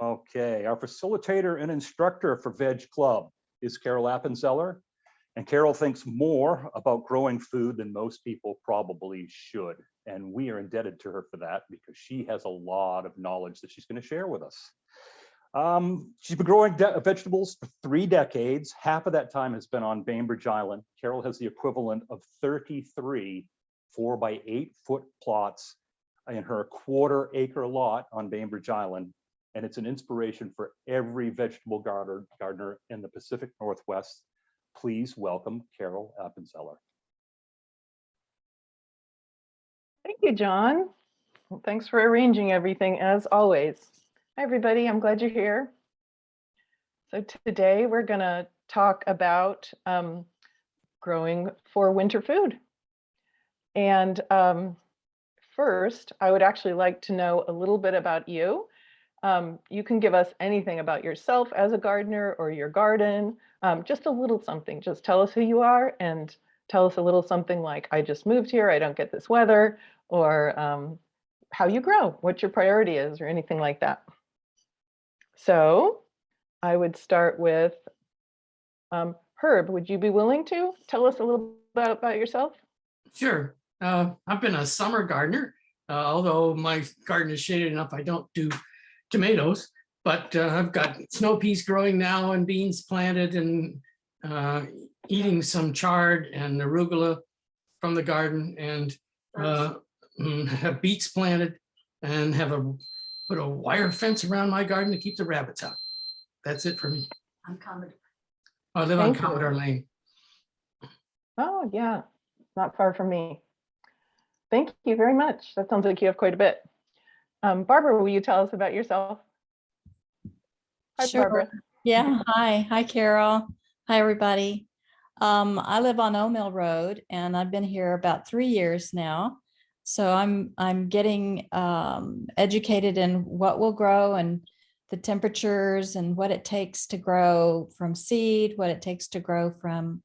Okay, our facilitator and instructor for Veg Club is Carol Appenzeller. And Carol thinks more about growing food than most people probably should. And we are indebted to her for that because she has a lot of knowledge that she's going to share with us. She's been growing vegetables for 3 decades. Half of that time has been on Bainbridge Island. Carol has the equivalent of 33 4-by-8-foot plots in her 1/4 acre lot on Bainbridge Island. And it's an inspiration for every vegetable gardener in the Pacific Northwest. Please welcome Carol Appenzeller. Thank you, John. Well, thanks for arranging everything as always. Hi, everybody. I'm glad you're here. So today we're going to talk about growing for winter food. And first, I would actually like to know a little bit about you. You can give us anything about yourself as a gardener or your garden, just a little something. Just tell us who you are and tell us a little something like, I just moved here, I don't get this weather, or how you grow, what your priority is, or anything like that. So I would start with Herb. Would you be willing to tell us a little bit about yourself? Sure. I've been a summer gardener, although my garden is shaded enough, I don't do tomatoes, but I've got snow peas growing now and beans planted and eating some chard and arugula from the garden, and have beets planted and put a wire fence around my garden to keep the rabbits out. That's it for me. On Commodore. I live on Commodore Lane. Oh, yeah, not far from me. Thank you very much. That sounds like you have quite a bit. Barbara, will you tell us about yourself? Hi, Sure. Barbara. Yeah, hi Carol. Hi, everybody. I live on Old Mill Road, and I've been here about 3 years now. So I'm getting educated in what will grow and the temperatures and what it takes to grow from seed, what it takes to grow from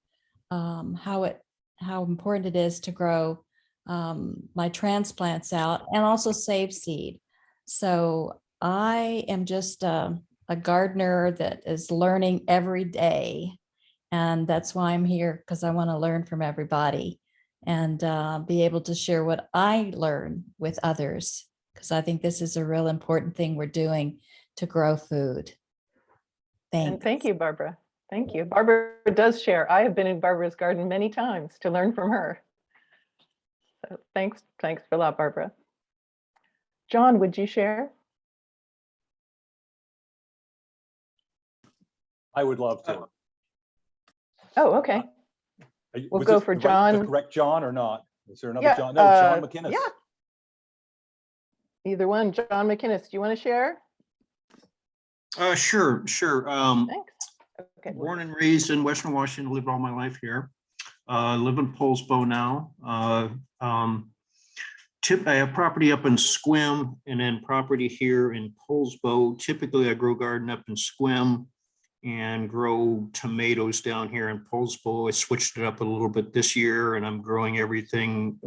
how important it is to grow my transplants out and also save seed. So I am just a gardener that is learning every day. And that's why I'm here, because I want to learn from everybody and be able to share what I learn with others, because I think this is a real important thing we're doing to grow food. Thanks. And thank you, Barbara. Thank you. Barbara does share. I have been in Barbara's garden many times to learn from her. So thanks for that, Barbara. John, would you share? I would love to. Oh, okay. We'll go for John. The correct John or not? Is there another Yeah, John? No, John McInnes. Yeah. Either one. John McInnes, do you want to share? Sure. Thanks. Okay. Born and raised in Western Washington, lived all my life here. Live in Poulsbo now. I have property up in Squim and then property here in Poulsbo. Typically, I grow garden up in Squim and grow tomatoes down here in Poulsbo. I switched it up a little bit this year, and I'm growing everything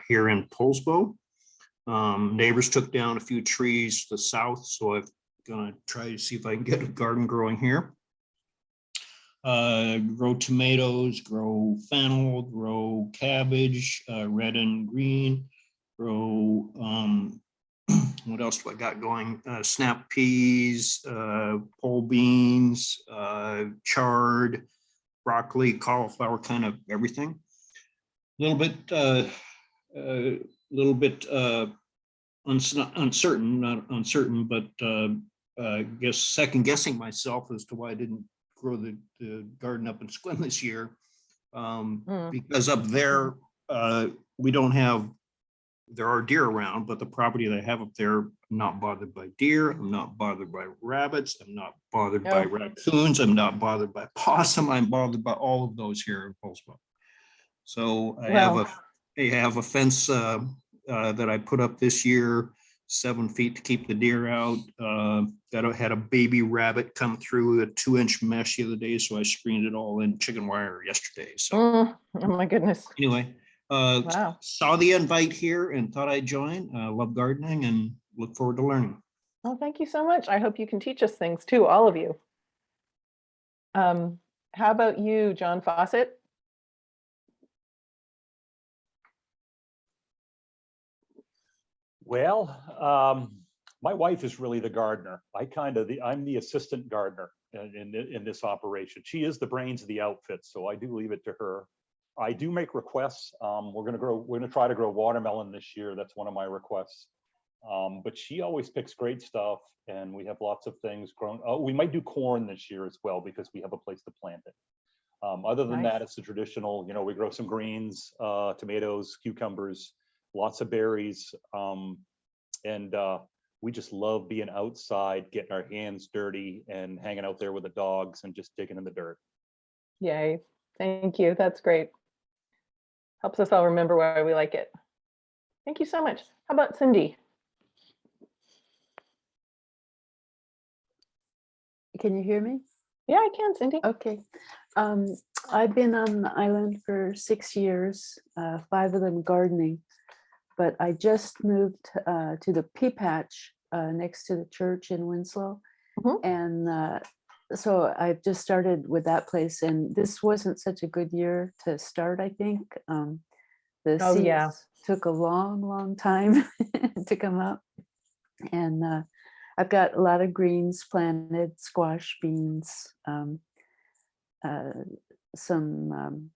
here in Poulsbo. Neighbors took down a few trees to the south, so I'm gonna try to see if I can get a garden growing here. Grow tomatoes, grow fennel, grow cabbage, red and green, grow, what else do I got going? Snap peas, pole beans, chard, broccoli, cauliflower, kind of everything. A little bit uncertain, not uncertain, but I guess second guessing myself as to why I didn't grow the garden up in Squim this year. Because up there, we don't have, there are deer around, but the property that I have up there, I'm not bothered by deer, I'm not bothered by rabbits, I'm not bothered by raccoons, I'm not bothered by possum, I'm bothered by all of those here in Poulsbo. So I have a fence that I put up this year, 7 feet to keep the deer out. That had a baby rabbit come through a 2-inch mesh the other day, so I screened it all in chicken wire yesterday. So oh my goodness. Anyway, saw the invite here and thought I'd join. Love gardening and look forward to learning. Oh, thank you so much. I hope you can teach us things too, all of you. How about you, John Fawcett? Well, my wife is really the gardener. I'm the assistant gardener in this operation. She is the brains of the outfit, so I do leave it to her. I do make requests. We're gonna try to grow watermelon this year. That's one of my requests. But she always picks great stuff, and we have lots of things grown. Oh, we might do corn this year as well because we have a place to plant it. Other than Nice. that, it's the traditional, we grow some greens, tomatoes, cucumbers, lots of berries. And we just love being outside, getting our hands dirty and hanging out there with the dogs and just digging in the dirt. Yay. Thank you. That's great. Helps us all remember why we like it. Thank you so much. How about Cindy? Can you hear me? Yeah, I can, Cindy. Okay. I've been on the island for 6 years, 5 of them gardening, but I just moved to the pea patch next to the church in Winslow. Mhm. And so I've just started with that place, and this wasn't such a good year to start, I think. The Oh, yeah. seeds took a long, long time to come up. And I've got a lot of greens planted, squash, beans, some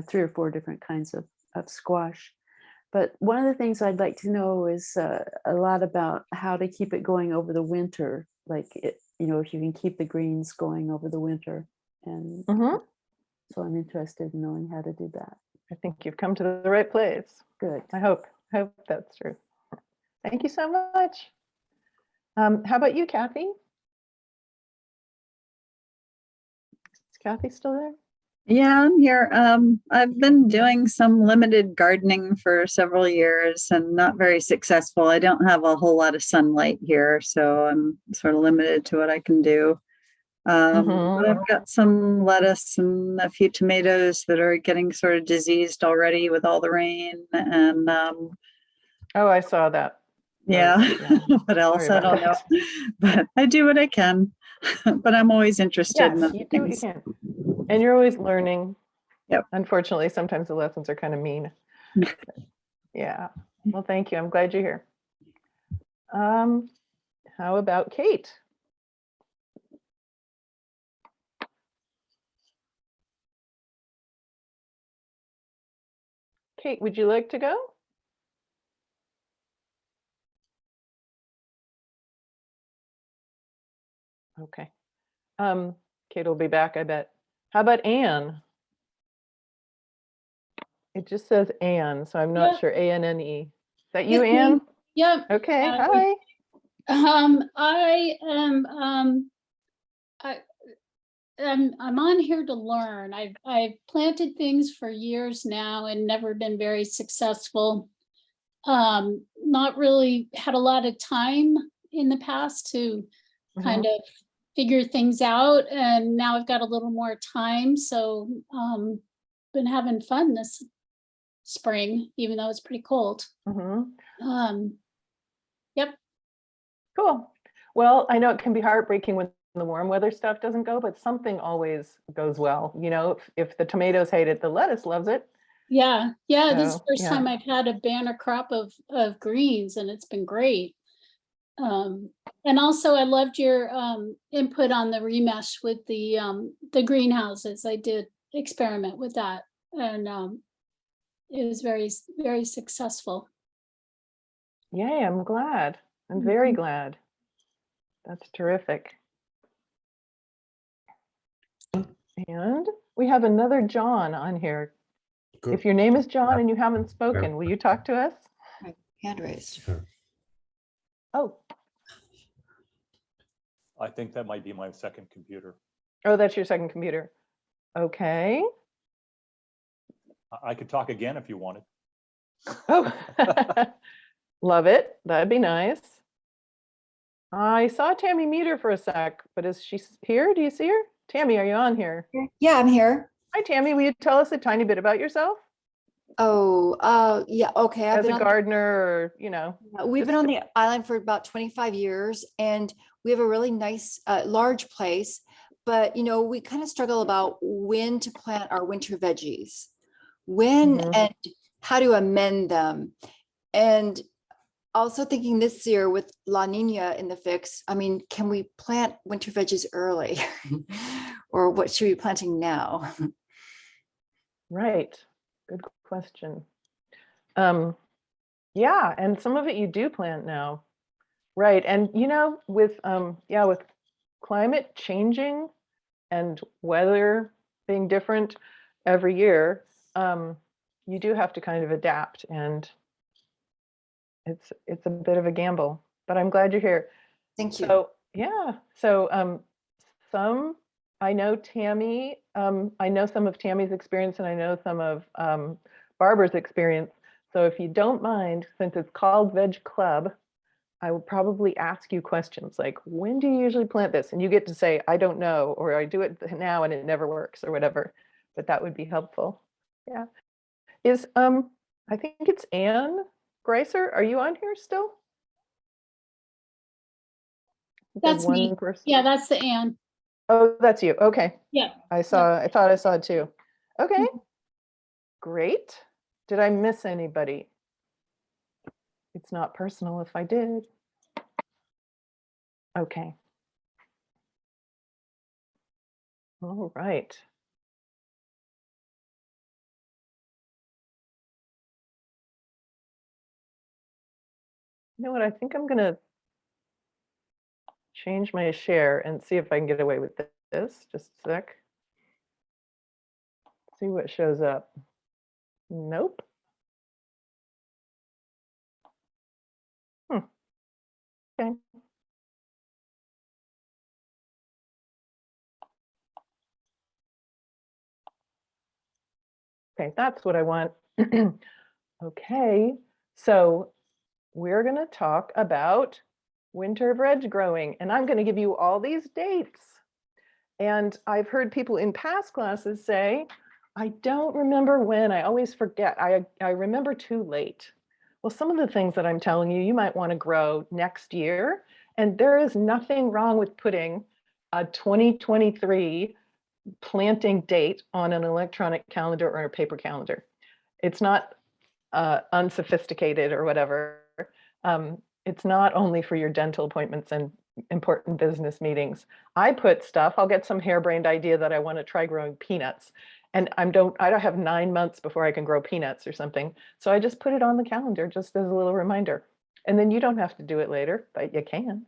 3 or 4 different kinds of squash. But one of the things I'd like to know is a lot about how to keep it going over the winter, like if you can keep the greens going over the winter. And Mhm. so I'm interested in knowing how to do that. I think you've come to the right place. Good. I hope that's true. Thank you so much. How about you, Kathy? Is Kathy still there? Yeah, I'm here. I've been doing some limited gardening for several years and not very successful. I don't have a whole lot of sunlight here, so I'm sort of limited to what I can do. But I've got some lettuce and a few tomatoes that are getting sort of diseased already with all the rain. And Oh, I saw that. yeah, Yeah. what else? Sorry I don't about know. But I do what I can. But I'm always interested in Yes, other you do what you things. can. And you're always learning. Yep. Unfortunately, sometimes the lessons are kind of mean. Yeah. Well, thank you. I'm glad you're here. How about Kate? Kate, would you like to go? Okay. Kate will be back, I bet. How about Anne? It just says Anne, so I'm not Yeah. sure. A-N-N-E. Is that you, It's me. Anne? Yep. Okay, Uh, hi. I am I'm on here to learn. I've planted things for years now and never been very successful. Not really had a lot of time in the past to kind of figure things out, and now I've got a little more time, so been having fun this spring, even though it's pretty cold. Yep. Cool. Well, I know it can be heartbreaking when the warm weather stuff doesn't go, but something always goes well. If the tomatoes hate it, the lettuce loves it. Yeah, this is So, the first yeah. time I've had a banner crop of greens, and it's been great. And also I loved your input on the remesh with the greenhouses. I did experiment with that, and it was very, very successful. Yay, I'm glad. I'm very glad. That's terrific. And we have another John on here. If your name is John and you haven't spoken, will you talk to us? Hand raised. Oh, I think that might be my second computer. that's your second computer. Okay. I could talk again if you wanted. Oh, love it. That'd be nice. I saw Tammy mute her for a sec, but is she here? Do you see her? Tammy, are you on here? Yeah, I'm here. Hi, Tammy. Will you tell us a tiny bit about yourself? Oh, yeah, okay. I've as been a on, gardener or, you know? we've been just on the island for about 25 years and we have a really nice, large place. But, we kind of struggle about when to plant our winter veggies, when Mhm. and how to amend them. And also thinking this year with La Nina in the fix, I mean, can we plant winter veggies early? Or what should we be planting now? Right. Good question. Yeah, and some of it you do plant now. Right. And with with climate changing and weather being different every year, you do have to kind of adapt, and it's a bit of a gamble, but I'm glad you're here. Thank you. So yeah, so some I know Tammy, I know some of Tammy's experience, and I know some of Barbara's experience. So if you don't mind, since it's called Veg Club, I will probably ask you questions like, when do you usually plant this? And you get to say, I don't know, or I do it now and it never works, or whatever. But that would be helpful. Yeah. I think it's Anne Greiser. Are you on here still? That's me. One person. Yeah, that's the Ann. Oh, that's you. Okay. Yeah. I thought I saw it too. Okay. Great. Did I miss anybody? It's not personal if I did. Okay. All right. You know what? I think I'm going to change my share and see if I can get away with this. Just a sec. See what shows up. Nope. Okay. Okay, that's what I want. Okay, so we're going to talk about winter veg growing, and I'm going to give you all these dates. And I've heard people in past classes say, I don't remember when, I always forget, I remember too late. Well, some of the things that I'm telling you, you might want to grow next year, and there is nothing wrong with putting a 2023 planting date on an electronic calendar or a paper calendar. It's not unsophisticated or whatever. It's not only for your dental appointments and important business meetings. I put stuff, I'll get some harebrained idea that I want to try growing peanuts. And I don't have 9 months before I can grow peanuts or something. So I just put it on the calendar just as a little reminder. And then you don't have to do it later, but you can.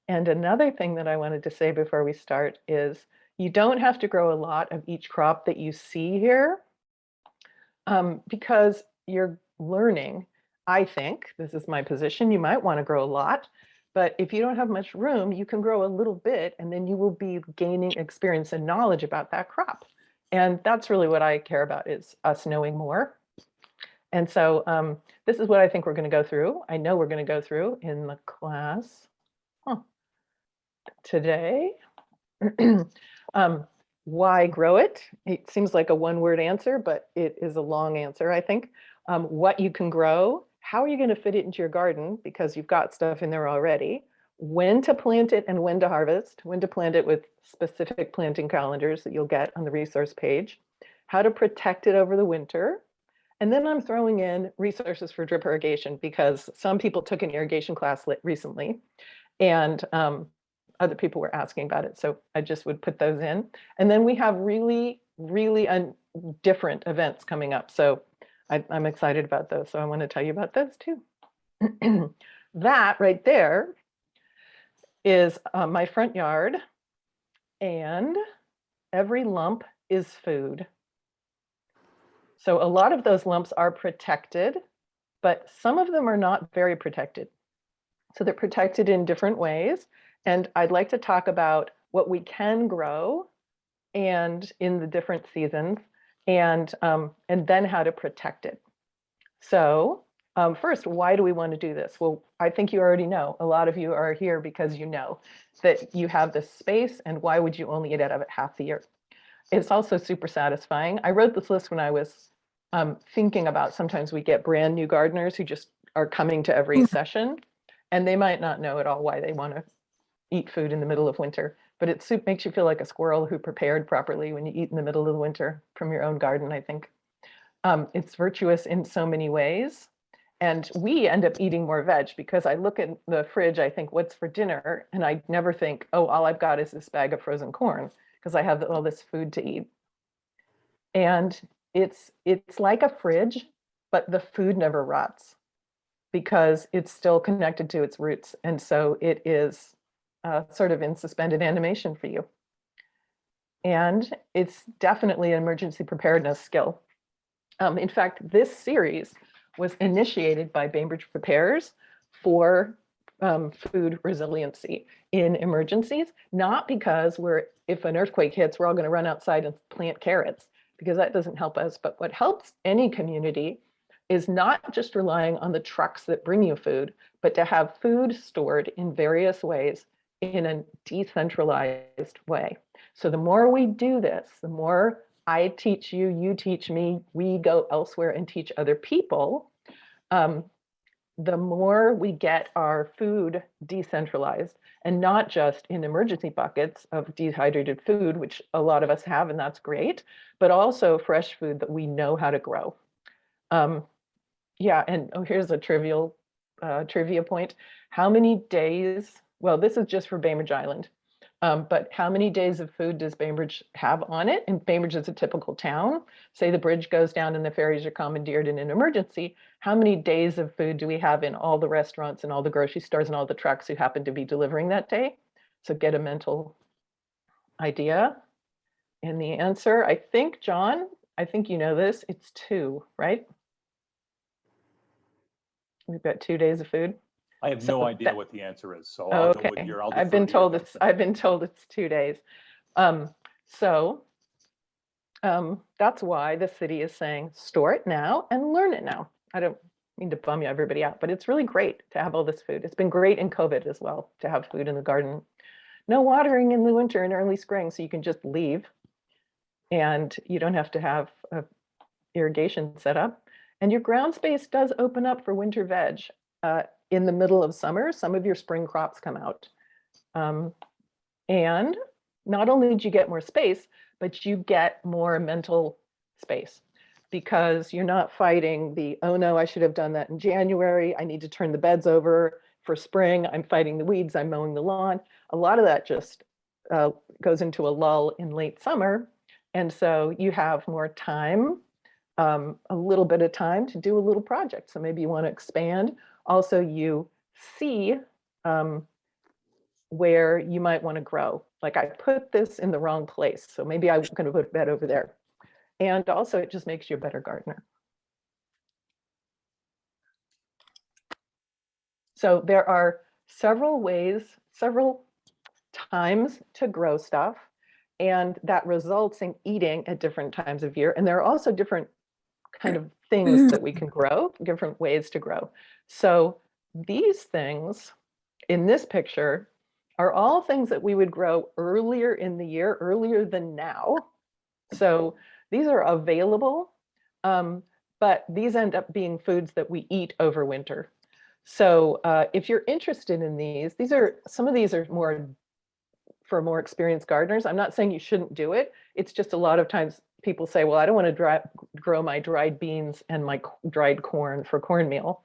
And another thing that I wanted to say before we start is you don't have to grow a lot of each crop that you see here, because you're learning. I think, this is my position, you might want to grow a lot, but if you don't have much room, you can grow a little bit and then you will be gaining experience and knowledge about that crop. And that's really what I care about, is us knowing more. And so this is what I think we're going to go through. I know we're going to go through in the class today. Why grow it? It seems like a one-word answer, but it is a long answer, I think. What you can grow, how are you going to fit it into your garden, because you've got stuff in there already, when to plant it and when to harvest, when to plant it with specific planting calendars that you'll get on the resource page, how to protect it over the winter. And then I'm throwing in resources for drip irrigation, because some people took an irrigation class recently, and other people were asking about it. So I just would put those in. And then we have really, really different events coming up. So I'm excited about those. So I want to tell you about those too. That right there is my front yard, and every lump is food. So a lot of those lumps are protected, but some of them are not very protected. So they're protected in different ways. And I'd like to talk about what we can grow and in the different seasons, and then how to protect it. So first, why do we want to do this? Well, I think you already know. A lot of you are here because you know that you have this space, and why would you only eat out of it half the year? It's also super satisfying. I wrote this list when I was thinking about, sometimes we get brand new gardeners who just are coming to every session, and they might not know at all why they want to eat food in the middle of winter. But it soup makes you feel like a squirrel who prepared properly when you eat in the middle of the winter from your own garden, I think. It's virtuous in so many ways. And we end up eating more veg because I look at the fridge, I think, what's for dinner? And I never think, oh, all I've got is this bag of frozen corn, because I have all this food to eat. And it's like a fridge, but the food never rots because it's still connected to its roots. And so it is sort of in suspended animation for you. And it's definitely an emergency preparedness skill. In fact, this series was initiated by Bainbridge Prepares for food resiliency in emergencies, not because if an earthquake hits, we're all going to run outside and plant carrots, because that doesn't help us. But what helps any community is not just relying on the trucks that bring you food, but to have food stored in various ways in a decentralized way. So the more we do this, the more I teach you, you teach me, we go elsewhere and teach other people, the more we get our food decentralized, and not just in emergency buckets of dehydrated food, which a lot of us have, and that's great, but also fresh food that we know how to grow. Yeah, and here's a trivia point. How many days, well, this is just for Bainbridge Island, but how many days of food does Bainbridge have on it? And Bainbridge is a typical town. Say the bridge goes down and the ferries are commandeered in an emergency. How many days of food do we have in all the restaurants and all the grocery stores and all the trucks who happen to be delivering that day? So get a mental idea. And the answer, I think, John, I think you know this, it's 2, right? We've got 2 days of food. I have So no idea that- what the answer is, so I'll go with Okay, your, I'll I've defer been to your told judgment. I've been told it's 2 days. That's why the city is saying store it now and learn it now. I don't mean to bum everybody out, but it's really great to have all this food. It's been great in COVID as well to have food in the garden. No watering in the winter and early spring, so you can just leave and you don't have to have a irrigation set up. And your ground space does open up for winter veg. In the middle of summer, some of your spring crops come out. And not only do you get more space, but you get more mental space, because you're not fighting the, oh no, I should have done that in January. I need to turn the beds over for spring. I'm fighting the weeds. I'm mowing the lawn. A lot of that just goes into a lull in late summer. And so you have more time, a little bit of time to do a little project. So maybe you want to expand. Also, you see where you might want to grow. Like, I put this in the wrong place, so maybe I'm going to put a bed over there. And also, it just makes you a better gardener. So there are several ways, several times to grow stuff, and that results in eating at different times of year. And there are also different kind of things that we can grow, different ways to grow. So these things in this picture are all things that we would grow earlier in the year, earlier than now. So these are available, but these end up being foods that we eat over winter. So if you're interested in these are, some of these are more for more experienced gardeners. I'm not saying you shouldn't do it. It's just a lot of times people say, well, I don't want to grow my dried beans and my dried corn for cornmeal,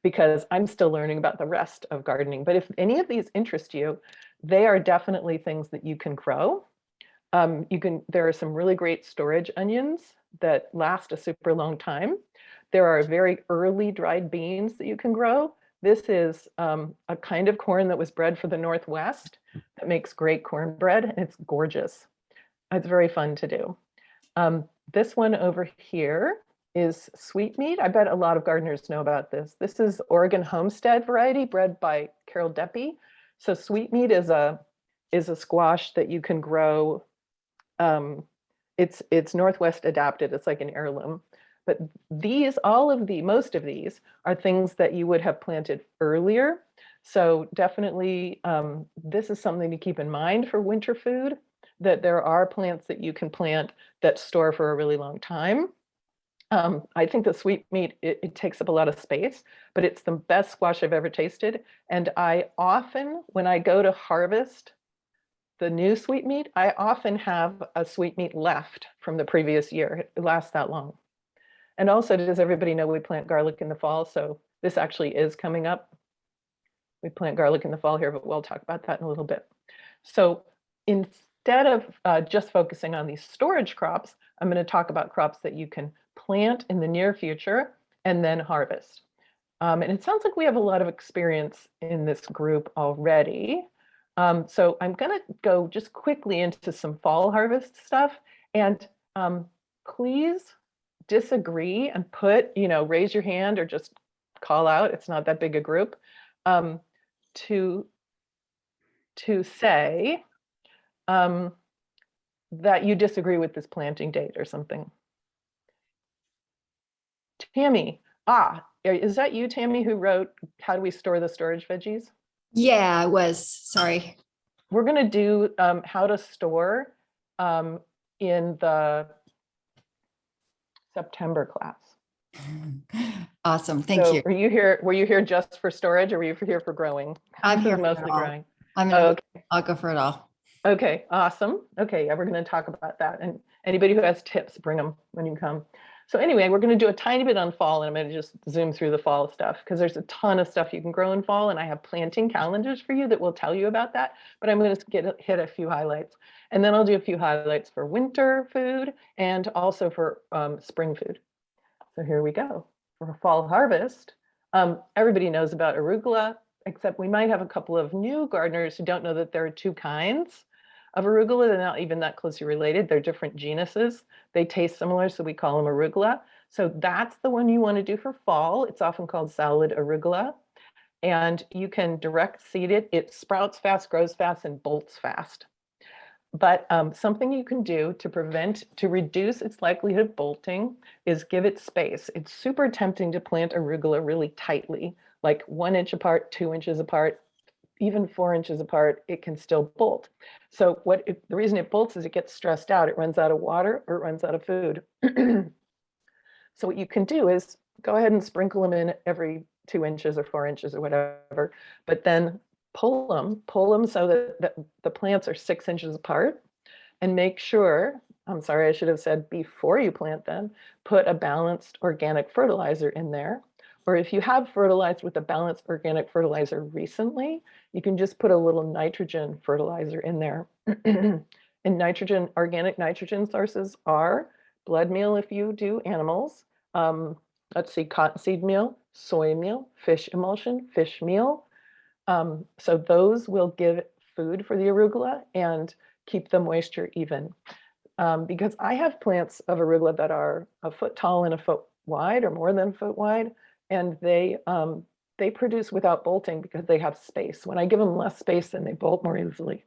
because I'm still learning about the rest of gardening. But if any of these interest you, they are definitely things that you can grow. There are some really great storage onions that last a super long time. There are very early dried beans that you can grow. This is a kind of corn that was bred for the Northwest that makes great cornbread, and it's gorgeous. It's very fun to do. This one over here is sweetmeat. I bet a lot of gardeners know about this. This is Oregon Homestead variety bred by Carol Deppy. So sweetmeat is a squash that you can grow. It's Northwest adapted. It's like an heirloom. But most of these are things that you would have planted earlier. So definitely, this is something to keep in mind for winter food, that there are plants that you can plant that store for a really long time. I think the sweet meat, it takes up a lot of space, but it's the best squash I've ever tasted. And I often, when I go to harvest the new sweet meat, I often have a sweet meat left from the previous year. It lasts that long. And also, does everybody know we plant garlic in the fall? So this actually is coming up. We plant garlic in the fall here, but we'll talk about that in a little bit. So instead of just focusing on these storage crops, I'm going to talk about crops that you can plant in the near future and then harvest. And it sounds like we have a lot of experience in this group already. So I'm going to go just quickly into some fall harvest stuff. And please disagree and put, raise your hand or just call out. It's not that big a group. To say that you disagree with this planting date or something. Tammy, is that you, Tammy, who wrote How Do We Store the Storage Veggies? Yeah, I was, sorry. We're going to do how to store in the September class. Awesome, thank So you. were you here just for storage, or were you here for growing? I'm here for mostly it all. growing. Okay. I'll go for it all. Okay, awesome. Okay, yeah, we're going to talk about that. And anybody who has tips, bring them when you come. So anyway, we're going to do a tiny bit on fall, and I'm going to just zoom through the fall stuff because there's a ton of stuff you can grow in fall, and I have planting calendars for you that will tell you about that. But I'm going to hit a few highlights, and then I'll do a few highlights for winter food and also for spring food. So here we go. For fall harvest, everybody knows about arugula, except we might have a couple of new gardeners who don't know that there are two kinds of arugula. They're not even that closely related. They're different genuses. They taste similar, so we call them arugula. So that's the one you want to do for fall. It's often called salad arugula. And you can direct seed it. It sprouts fast, grows fast, and bolts fast. But something you can do to reduce its likelihood of bolting is give it space. It's super tempting to plant arugula really tightly, like 1 inch apart, 2 inches apart, even 4 inches apart, it can still bolt. So the reason it bolts is it gets stressed out. It runs out of water or it runs out of food. So what you can do is go ahead and sprinkle them in every 2 inches or 4 inches or whatever, but then pull them so that the plants are 6 inches apart, and make sure, I'm sorry, I should have said before you plant them, put a balanced organic fertilizer in there. Or if you have fertilized with a balanced organic fertilizer recently, you can just put a little nitrogen fertilizer in there. And organic nitrogen sources are blood meal if you do animals, let's see, cottonseed meal, soy meal, fish emulsion, fish meal. So those will give food for the arugula and keep the moisture even. Because I have plants of arugula that are a foot tall and a foot wide or more than a foot wide, and they produce without bolting because they have space. When I give them less space, then they bolt more easily.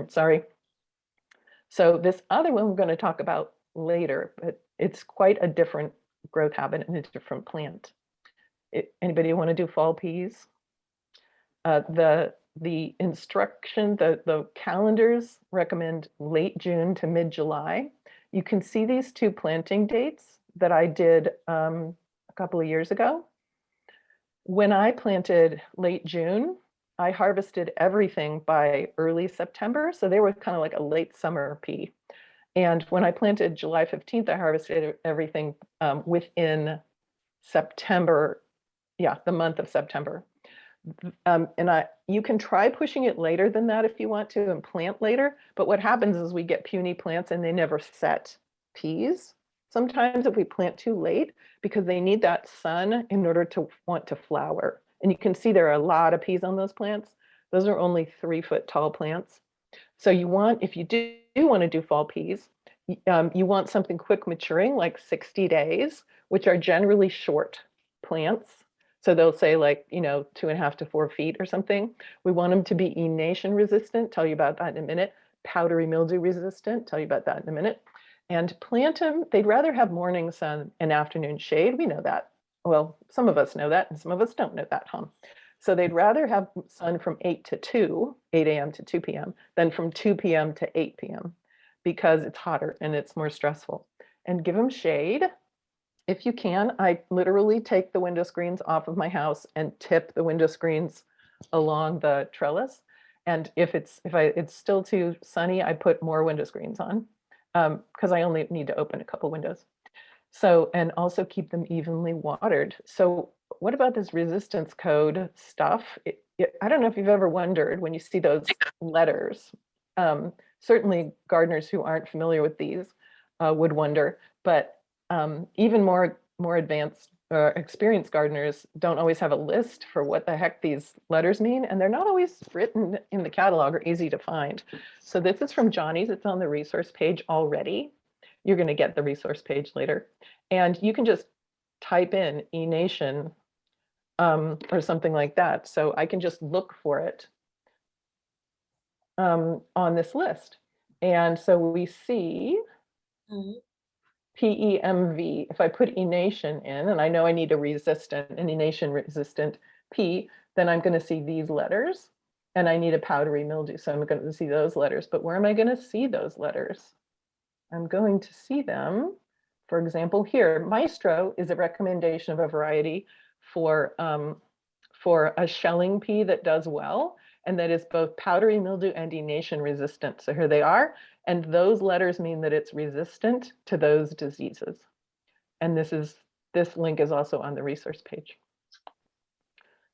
Sorry. So this other one we're going to talk about later, but it's quite a different growth habit and a different plant. Anybody want to do fall peas? The instruction, the calendars recommend late June to mid-July. You can see these two planting dates that I did a couple of years ago. When I planted late June, I harvested everything by early September. So they were kind of like a late summer pea. And when I planted July 15th, I harvested everything within September, the month of September. And you can try pushing it later than that if you want to and plant later. But what happens is we get puny plants and they never set peas. Sometimes if we plant too late, because they need that sun in order to want to flower. And you can see there are a lot of peas on those plants. Those are only 3 foot tall plants. So if you do want to do fall peas, you want something quick maturing, like 60 days, which are generally short plants. So they'll say 2.5 to 4 feet or something. We want them to be enation resistant. Tell you about that in a minute. Powdery mildew resistant. Tell you about that in a minute. And plant them. They'd rather have morning sun and afternoon shade. We know that. Well, some of us know that, and some of us don't know that, huh? So they'd rather have sun from 8 a.m. to 2 p.m. than from 2 p.m. to 8 p.m. because it's hotter and it's more stressful. And give them shade. if you can, I literally take the window screens off of my house and tip the window screens along the trellis. And if it's still too sunny, I put more window screens on because I only need to open a couple windows. So, and also keep them evenly watered. So what about this resistance code stuff? I don't know if you've ever wondered when you see those letters. Certainly gardeners who aren't familiar with these would wonder, but even more advanced experienced gardeners don't always have a list for what the heck these letters mean, and they're not always written in the catalog or easy to find. So this is from Johnny's. It's on the resource page already. You're going to get the resource page later, and you can just type in eNation or something like that. So I can just look for it on this list. And so we see PEMV. If I put eNation in, and I know I need an eNation resistant P, then I'm going to see these letters, and I need a powdery mildew. So I'm going to see those letters. But where am I going to see those letters? I'm going to see them, for example, here. Maestro is a recommendation of a variety for a shelling pea that does well, and that is both powdery mildew and eNation resistant. So here they are. And those letters mean that it's resistant to those diseases. And this link is also on the resource page.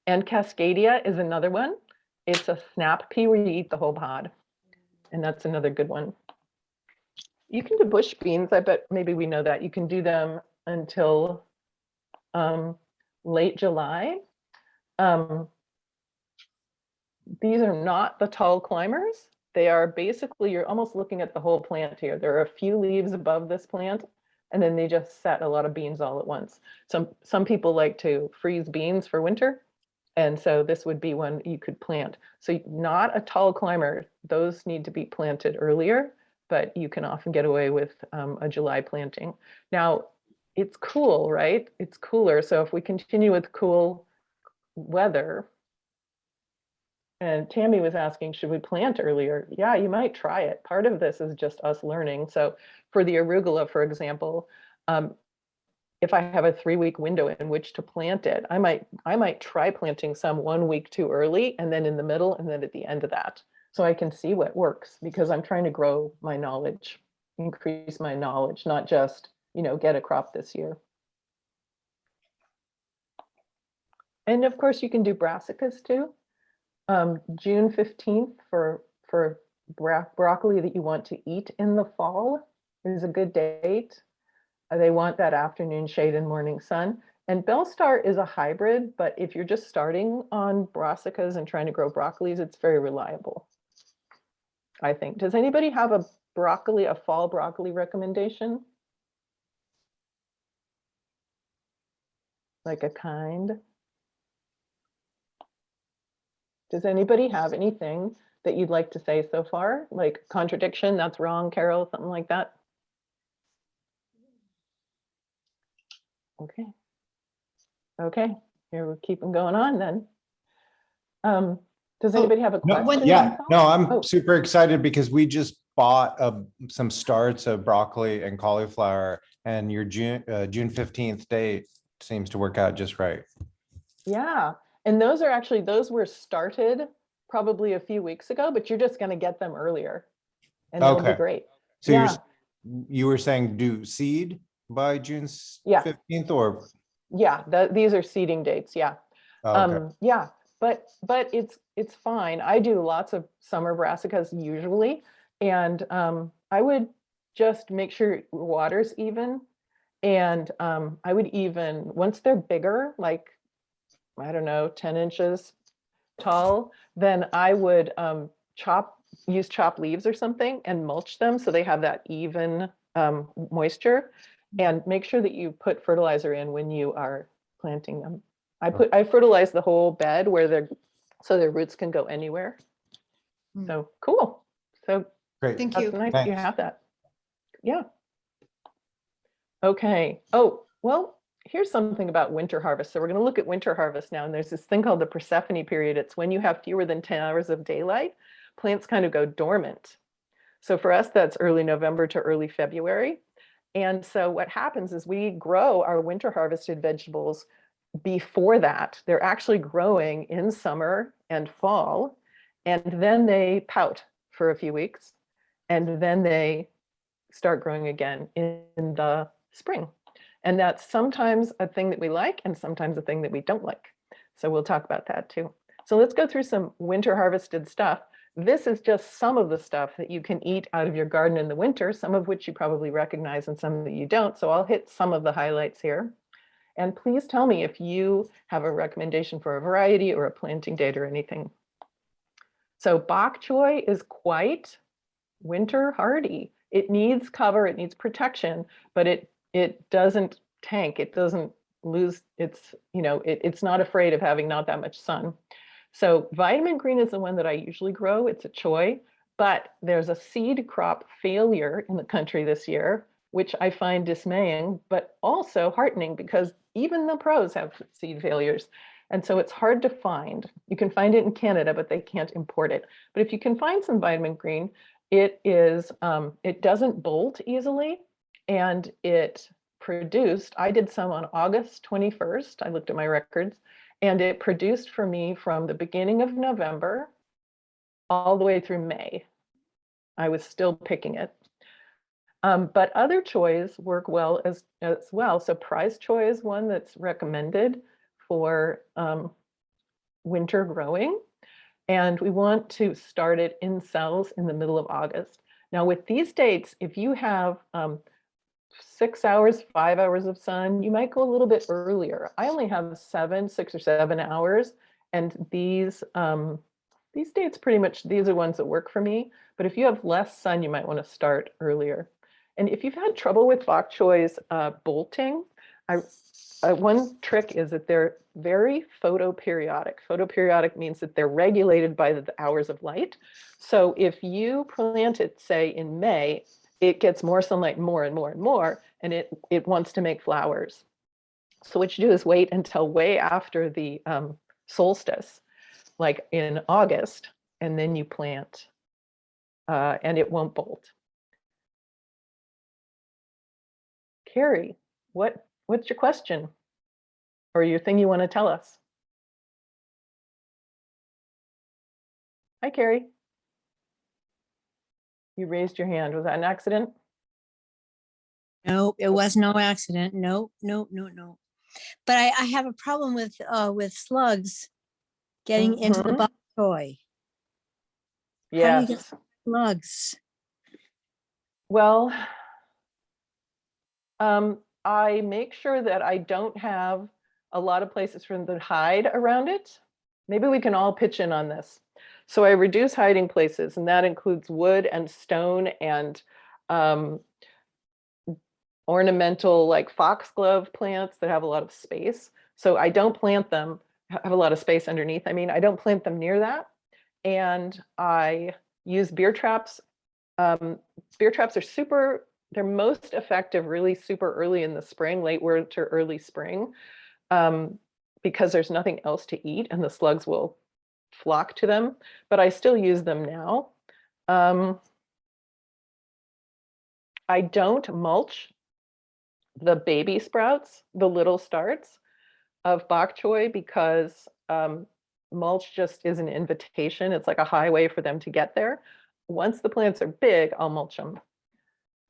And Cascadia is another one. It's a snap pea where you eat the whole pod. And that's another good one. You can do bush beans. I bet maybe we know that. You can do them until late July. These are not the tall climbers. They are basically, you're almost looking at the whole plant here. There are a few leaves above this plant, and then they just set a lot of beans all at once. Some people like to freeze beans for winter, and so this would be one you could plant. So not a tall climber. Those need to be planted earlier, but you can often get away with a July planting. Now, it's cool, right? It's cooler. So if we continue with cool weather, and Tammy was asking, should we plant earlier? Yeah, you might try it. Part of this is just us learning. So for the arugula, for example, if I have a 3-week window in which to plant it, I might try planting some 1 week too early, and then in the middle, and then at the end of that. So I can see what works, because I'm trying to grow my knowledge, increase my knowledge, not just, get a crop this year. And of course, you can do brassicas too. June 15th for broccoli that you want to eat in the fall is a good date. They want that afternoon shade and morning sun. And Bellstar is a hybrid, but if you're just starting on brassicas and trying to grow broccolis, it's very reliable, I think. Does anybody have a fall broccoli recommendation? Like a kind? Does anybody have anything that you'd like to say so far? Like contradiction, that's wrong, Carol, something like that? Okay. Okay, here we're keeping going on then. Does anybody have a question? Yeah, no, I'm Oh. super excited because we just bought some starts of broccoli and cauliflower, and your June 15th date seems to work out just right. Yeah, and those were started probably a few weeks ago, but you're just going to get them earlier, and they'll be great. So yeah. you were saying do seed by June Yeah. 15th, or? Yeah, these are seeding dates. Yeah. Okay. Yeah, but it's fine. I do lots of summer brassicas usually, and I would just make sure your water's even, and I would even, once they're bigger, like, I don't know, 10 inches tall, then I would use chopped leaves or something and mulch them so they have that even moisture, and make sure that you put fertilizer in when you are planting them. I fertilize the whole bed so their roots can go anywhere. So cool. So Great. Thank that's you. nice Thanks. you have that. Yeah. Okay. Oh, well, here's something about winter harvest. So we're going to look at winter harvest now. And there's this thing called the Persephone period. It's when you have fewer than 10 hours of daylight, plants kind of go dormant. So for us, that's early November to early February. And so what happens is we grow our winter harvested vegetables before that. They're actually growing in summer and fall, and then they pout for a few weeks, and then they start growing again in the spring. And that's sometimes a thing that we like and sometimes a thing that we don't like. So we'll talk about that too. So let's go through some winter harvested stuff. This is just some of the stuff that you can eat out of your garden in the winter, some of which you probably recognize and some that you don't. So I'll hit some of the highlights here. And please tell me if you have a recommendation for a variety or a planting date or anything. So bok choy is quite winter hardy. It needs cover, it needs protection, but it doesn't tank, it doesn't lose its, it's not afraid of having not that much sun. So vitamin green is the one that I usually grow. It's a choy, but there's a seed crop failure in the country this year, which I find dismaying, but also heartening because even the pros have seed failures. And so it's hard to find. You can find it in Canada, but they can't import it. But if you can find some vitamin green, it doesn't bolt easily, and it produced, I did some on August 21st. I looked at my records, and it produced for me from the beginning of November all the way through May. I was still picking it. But other choys work well as well. So prize choy is one that's recommended for winter growing. And we want to start it in cells in the middle of August. Now with these dates, if you have 6 hours, 5 hours of sun, you might go a little bit earlier. I only have 6 or 7 hours. And these dates pretty much, these are ones that work for me. But if you have less sun, you might want to start earlier. And if you've had trouble with bok choys bolting, one trick is that they're very photoperiodic. Photoperiodic means that they're regulated by the hours of light. So if you plant it, say in May, it gets more sunlight more and more and more, and it wants to make flowers. So what you do is wait until way after the solstice, like in August, and then you plant, and it won't bolt. Carrie, what's your question? Or your thing you want to tell us? Hi, Carrie. You raised your hand. Was that an accident? No, it was no accident. No. But I have a problem with slugs getting into the bok choy. How do you get Yes. slugs? Well, I make sure that I don't have a lot of places for them to hide around it. Maybe we can all pitch in on this. So I reduce hiding places, and that includes wood and stone and ornamental, like foxglove plants that have a lot of space. So I don't plant them, have a lot of space underneath. I mean, I don't plant them near that. And I use beer traps. Beer traps are they're most effective really super early in the spring, late winter, early spring, because there's nothing else to eat and the slugs will flock to them, but I still use them now. I don't mulch the baby sprouts, the little starts of bok choy, because mulch just is an invitation. It's like a highway for them to get there. Once the plants are big, I'll mulch them.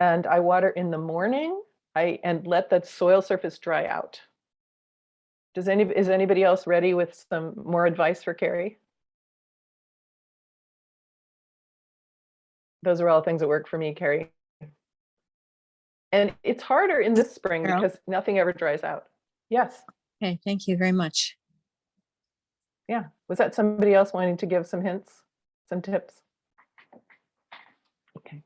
And I water in the morning and let the soil surface dry out. Is anybody else ready with some more advice for Carrie? Those are all things that work for me, Carrie. And it's harder in this spring Carol? because nothing ever dries out. Yes. Okay, thank you very much. Yeah. Was that somebody else wanting to give some hints, some tips? Okay.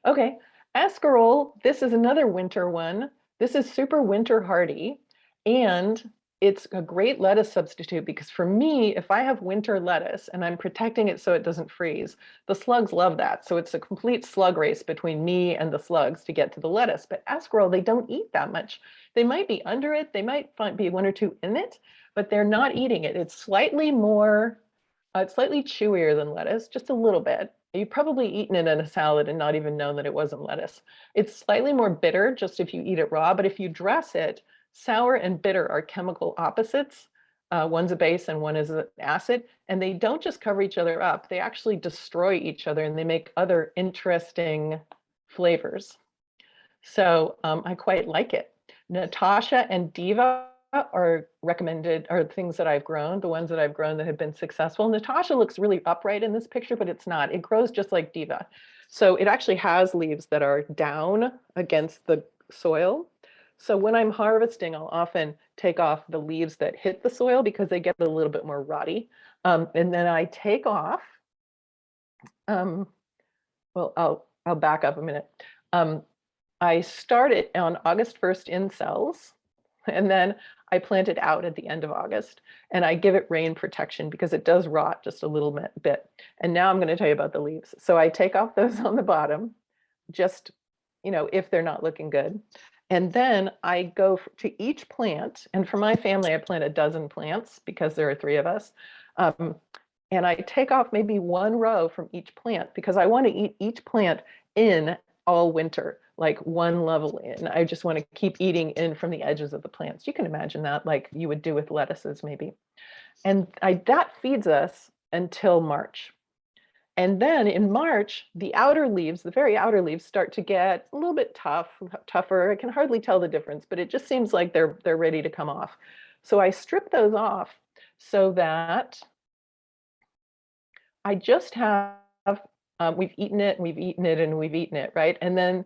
Okay. Escarole, this is another winter one. This is super winter hardy, and it's a great lettuce substitute because for me, if I have winter lettuce and I'm protecting it so it doesn't freeze, the slugs love that. So it's a complete slug race between me and the slugs to get to the lettuce. But escarole, they don't eat that much. They might be under it. They might be one or two in it, but they're not eating it. It's slightly more, it's slightly chewier than lettuce, just a little bit. You've probably eaten it in a salad and not even known that it wasn't lettuce. It's slightly more bitter just if you eat it raw, but if you dress it, sour and bitter are chemical opposites. One's a base and one is an acid, and they don't just cover each other up, they actually destroy each other and they make other interesting flavors. So I quite like it. Natasha and Diva are recommended, are things that I've grown, the ones that I've grown that have been successful. Natasha looks really upright in this picture, but it's not. It grows just like Diva. So it actually has leaves that are down against the soil. So when I'm harvesting, I'll often take off the leaves that hit the soil because they get a little bit more rotty. And then I take off, well, I'll back up a minute. I started on August 1st in cells, and then I plant it out at the end of August, and I give it rain protection because it does rot just a little bit. And now I'm going to tell you about the leaves. So I take off those on the bottom, just, if they're not looking good. And then I go to each plant, and for my family, I plant a dozen plants because there are 3 of us. And I take off maybe 1 row from each plant because I want to eat each plant in all winter, like 1 level in. I just want to keep eating in from the edges of the plants. You can imagine that, like you would do with lettuces maybe. And that feeds us until March. And then in March, the outer leaves, the very outer leaves, start to get a little bit tougher. I can hardly tell the difference, but it just seems like they're ready to come off. So I strip those off so that I just have, we've eaten it, and we've eaten it, and we've eaten it, right? And then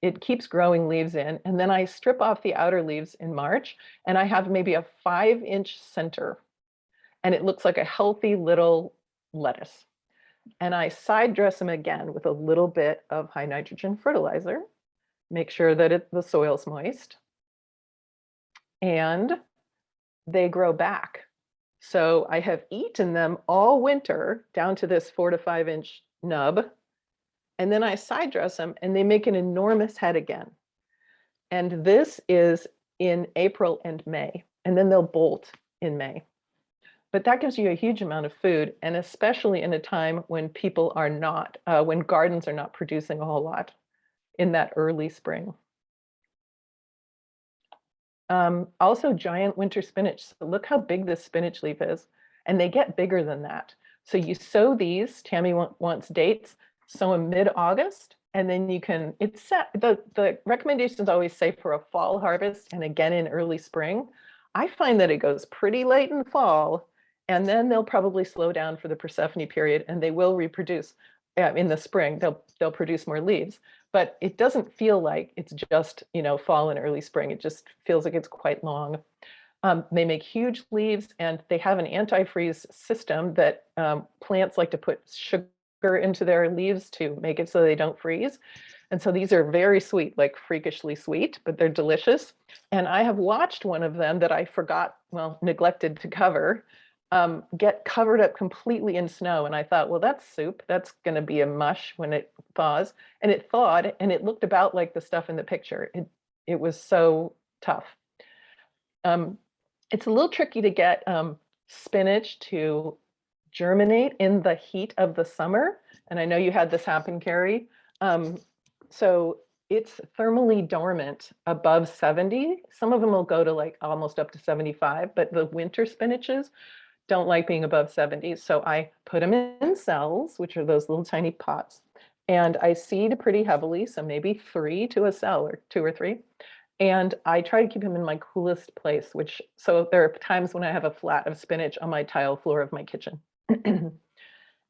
it keeps growing leaves in, and then I strip off the outer leaves in March, and I have maybe a 5-inch center, and it looks like a healthy little lettuce. And I side dress them again with a little bit of high nitrogen fertilizer, make sure that the soil's moist, and they grow back. So I have eaten them all winter down to this 4 to 5-inch nub, and then I side dress them and they make an enormous head again. And this is in April and May, and then they'll bolt in May. But that gives you a huge amount of food, and especially in a time when people are not, when gardens are not producing a whole lot in that early spring. Also giant winter spinach. So look how big this spinach leaf is, and they get bigger than that. So you sow these, Tammy wants dates, sow them mid-August, and then you can, it's set, the recommendations always say for a fall harvest and again in early spring. I find that it goes pretty late in the fall, and then they'll probably slow down for the Persephone period, and they will reproduce in the spring. They'll produce more leaves, but it doesn't feel like it's just, fall and early spring. It just feels like it's quite long. They make huge leaves, and they have an antifreeze system that plants like to put sugar into their leaves to make it so they don't freeze. And so these are very sweet, like freakishly sweet, but they're delicious. And I have watched one of them that I neglected to cover, get covered up completely in snow. And I thought, well, that's soup. That's going to be a mush when it thaws. And it thawed, and it looked about like the stuff in the picture. It was so tough. It's a little tricky to get spinach to germinate in the heat of the summer. And I know you had this happen, Carrie. So it's thermally dormant above 70. Some of them will go to like almost up to 75, but the winter spinaches don't like being above 70. So I put them in cells, which are those little tiny pots, and I seed pretty heavily. So maybe 3 to a cell, or 2 or 3. And I try to keep them in my coolest place, so there are times when I have a flat of spinach on my tile floor of my kitchen. And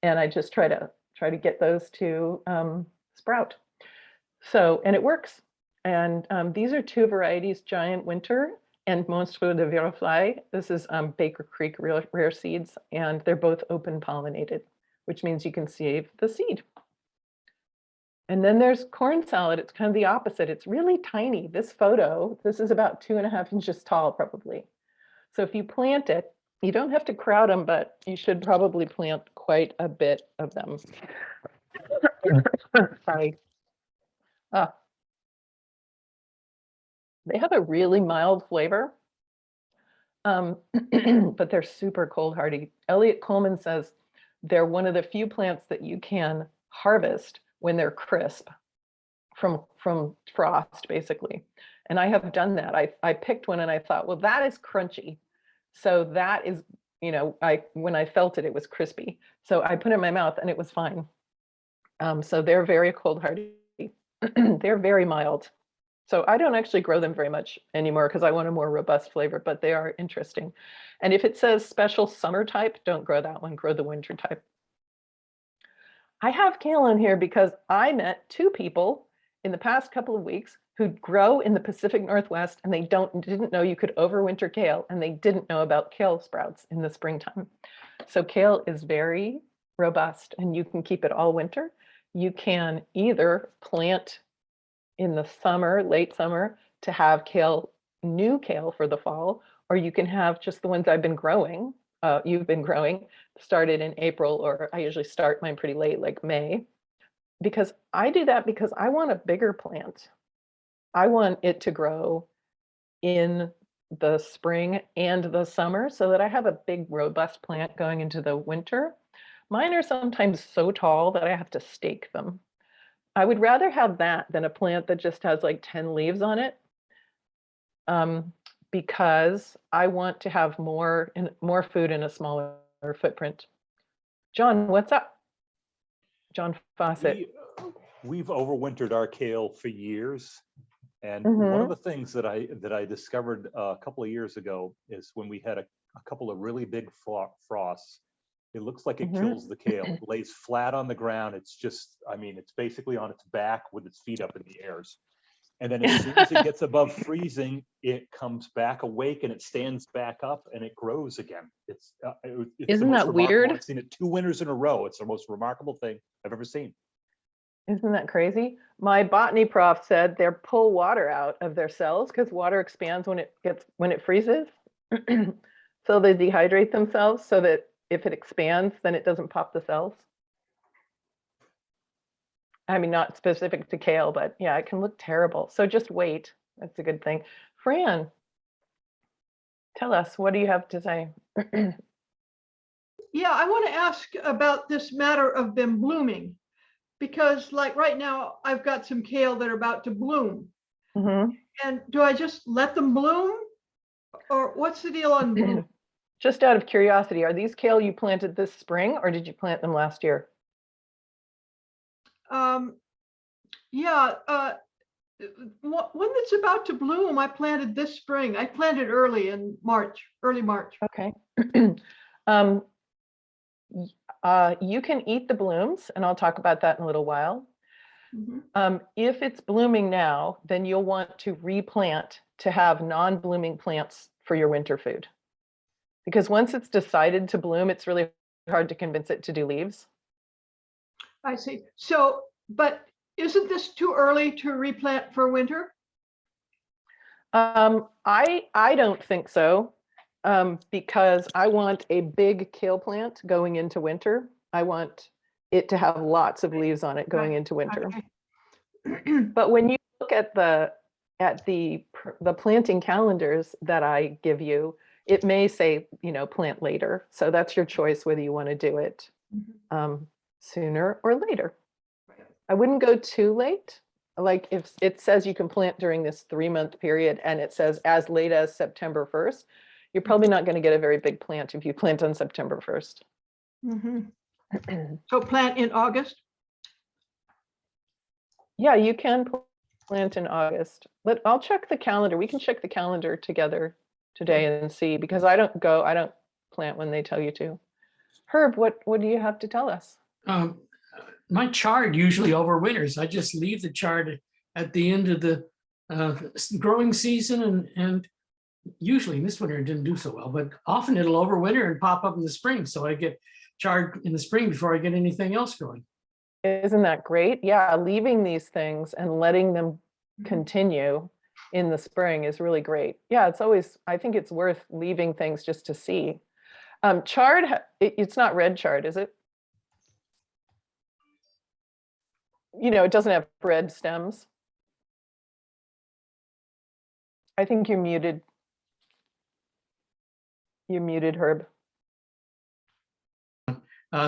I just try to get those to sprout. So, and it works. And these are 2 varieties, Giant Winter and Monstro de Virofly. This is Baker Creek rare seeds, and they're both open pollinated, which means you can save the seed. And then there's corn salad. It's kind of the opposite. It's really tiny. This is about 2.5 inches tall, probably. So if you plant it, you don't have to crowd them, but you should probably plant quite a bit of them. Sorry. They have a really mild flavor, but they're super cold hardy. Elliot Coleman says they're one of the few plants that you can harvest when they're crisp from frost, basically. And I have done that. I picked one and I thought, well, that is crunchy. So that is, you know, when I felt it, it was crispy. So I put it in my mouth and it was fine. So they're very cold hardy. They're very mild. So I don't actually grow them very much anymore because I want a more robust flavor, but they are interesting. And if it says special summer type, don't grow that one, grow the winter type. I have kale in here because I met 2 people in the past couple of weeks who grow in the Pacific Northwest, and they didn't know you could overwinter kale, and they didn't know about kale sprouts in the springtime. So kale is very robust and you can keep it all winter. You can either plant in the summer, late summer, to have kale, new kale for the fall, or you can have just the ones I've been growing, you've been growing, started in April, or I usually start mine pretty late, like May, because I do that because I want a bigger plant. I want it to grow in the spring and the summer so that I have a big, robust plant going into the winter. Mine are sometimes so tall that I have to stake them. I would rather have that than a plant that just has like 10 leaves on it, because I want to have more food in a smaller footprint. John, what's up? John Fawcett. We've overwintered our kale for years. And one of the things that I discovered a couple of years ago is when we had a couple of really big frosts, it looks like it kills the kale. It lays flat on the ground. It's just, I mean, it's basically on its back with its feet up in the airs. And then as soon as it gets above freezing, it comes back awake and it stands back up and it grows again. It's Isn't that weird? I've seen it 2 winters in a row. It's the most remarkable thing I've ever seen. Isn't that crazy? My botany prof said they pull water out of their cells because water expands when it freezes. So they dehydrate themselves so that if it expands, then it doesn't pop the cells. I mean, not specific to kale, but yeah, it can look terrible. So just wait. That's a good thing. Fran, tell us, what do you have to say? Yeah, I want to ask about this matter of them blooming, because like right now, I've got some kale that are about to bloom. And do I just let them bloom, or what's the deal on bloom? Just out of curiosity, are these kale you planted this spring or did you plant them last year? Yeah, one that's about to bloom, I planted this spring. I planted early in March, early March. Okay. You can eat the blooms, and I'll talk about that in a little while. If it's blooming now, then you'll want to replant to have non-blooming plants for your winter food. Because once it's decided to bloom, it's really hard to convince it to do leaves. I see. So, but isn't this too early to replant for winter? I don't think so, because I want a big kale plant going into winter. I want it to have lots of leaves on it going into winter. But when you look at the planting calendars that I give you, it may say, you know, plant later. So that's your choice whether you want to do it sooner or later. I wouldn't go too late. Like if it says you can plant during this 3-month period and it says as late as September 1st, you're probably not going to get a very big plant if you plant on September 1st. So plant in August? Yeah, you can plant in August. I'll check the calendar. We can check the calendar together today and see, because I don't plant when they tell you to. Herb, what do you have to tell us? My chard usually overwinters. I just leave the chard at the end of the growing season, and usually this winter it didn't do so well, but often it'll overwinter and pop up in the spring. So I get chard in the spring before I get anything else growing. Isn't that great? Yeah, leaving these things and letting them continue in the spring is really great. Yeah, it's always, I think it's worth leaving things just to see. Chard, it's not red chard, is it? You know, it doesn't have red stems. I think you're muted. You're muted, Herb.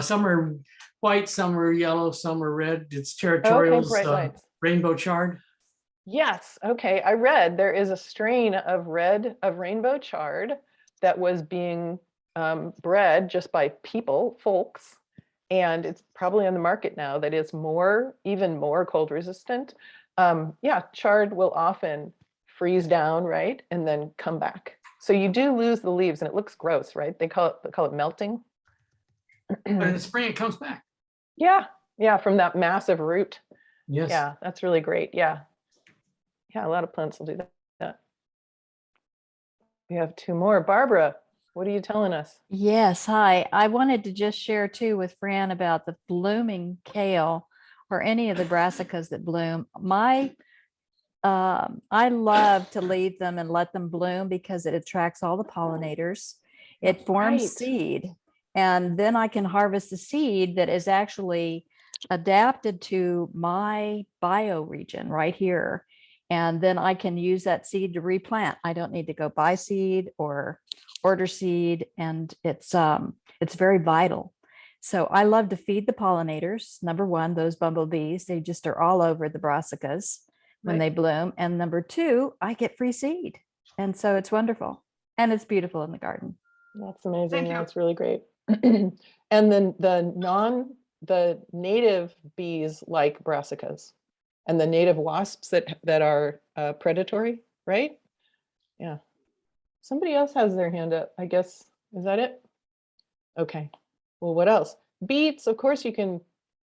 Some are white, some are yellow, some are red. It's Okay, territorials, bright lights. rainbow chard. Yes, okay. I read there is a strain of rainbow chard that was being bred just by people, folks, and it's probably on the market now that is even more cold resistant. Yeah, chard will often freeze down, right, and then come back. So you do lose the leaves, and it looks gross, right? They call it melting. But in the spring, it comes back. Yeah, yeah, from that massive root. Yes. Yeah, that's really great. Yeah. Yeah, a lot of plants will do that. We have two more. Barbara, what are you telling us? Yes, hi. I wanted to just share too with Fran about the blooming kale or any of the brassicas that bloom. I love to leave them and let them bloom because it attracts all the pollinators. It forms Right. seed, and then I can harvest the seed that is actually adapted to my bioregion right here. And then I can use that seed to replant. I don't need to go buy seed or order seed, and it's very vital. So I love to feed the pollinators. Number one, those bumblebees, they just are all over the brassicas when they bloom. And number two, I get free seed. And so it's wonderful. And it's beautiful in the garden. That's amazing. Thank Yeah, you. it's really great. And then the native bees like brassicas, and the native wasps that are predatory, right? Yeah. Somebody else has their hand up, I guess. Is that it? Okay. Well, what else? Beets, of course you can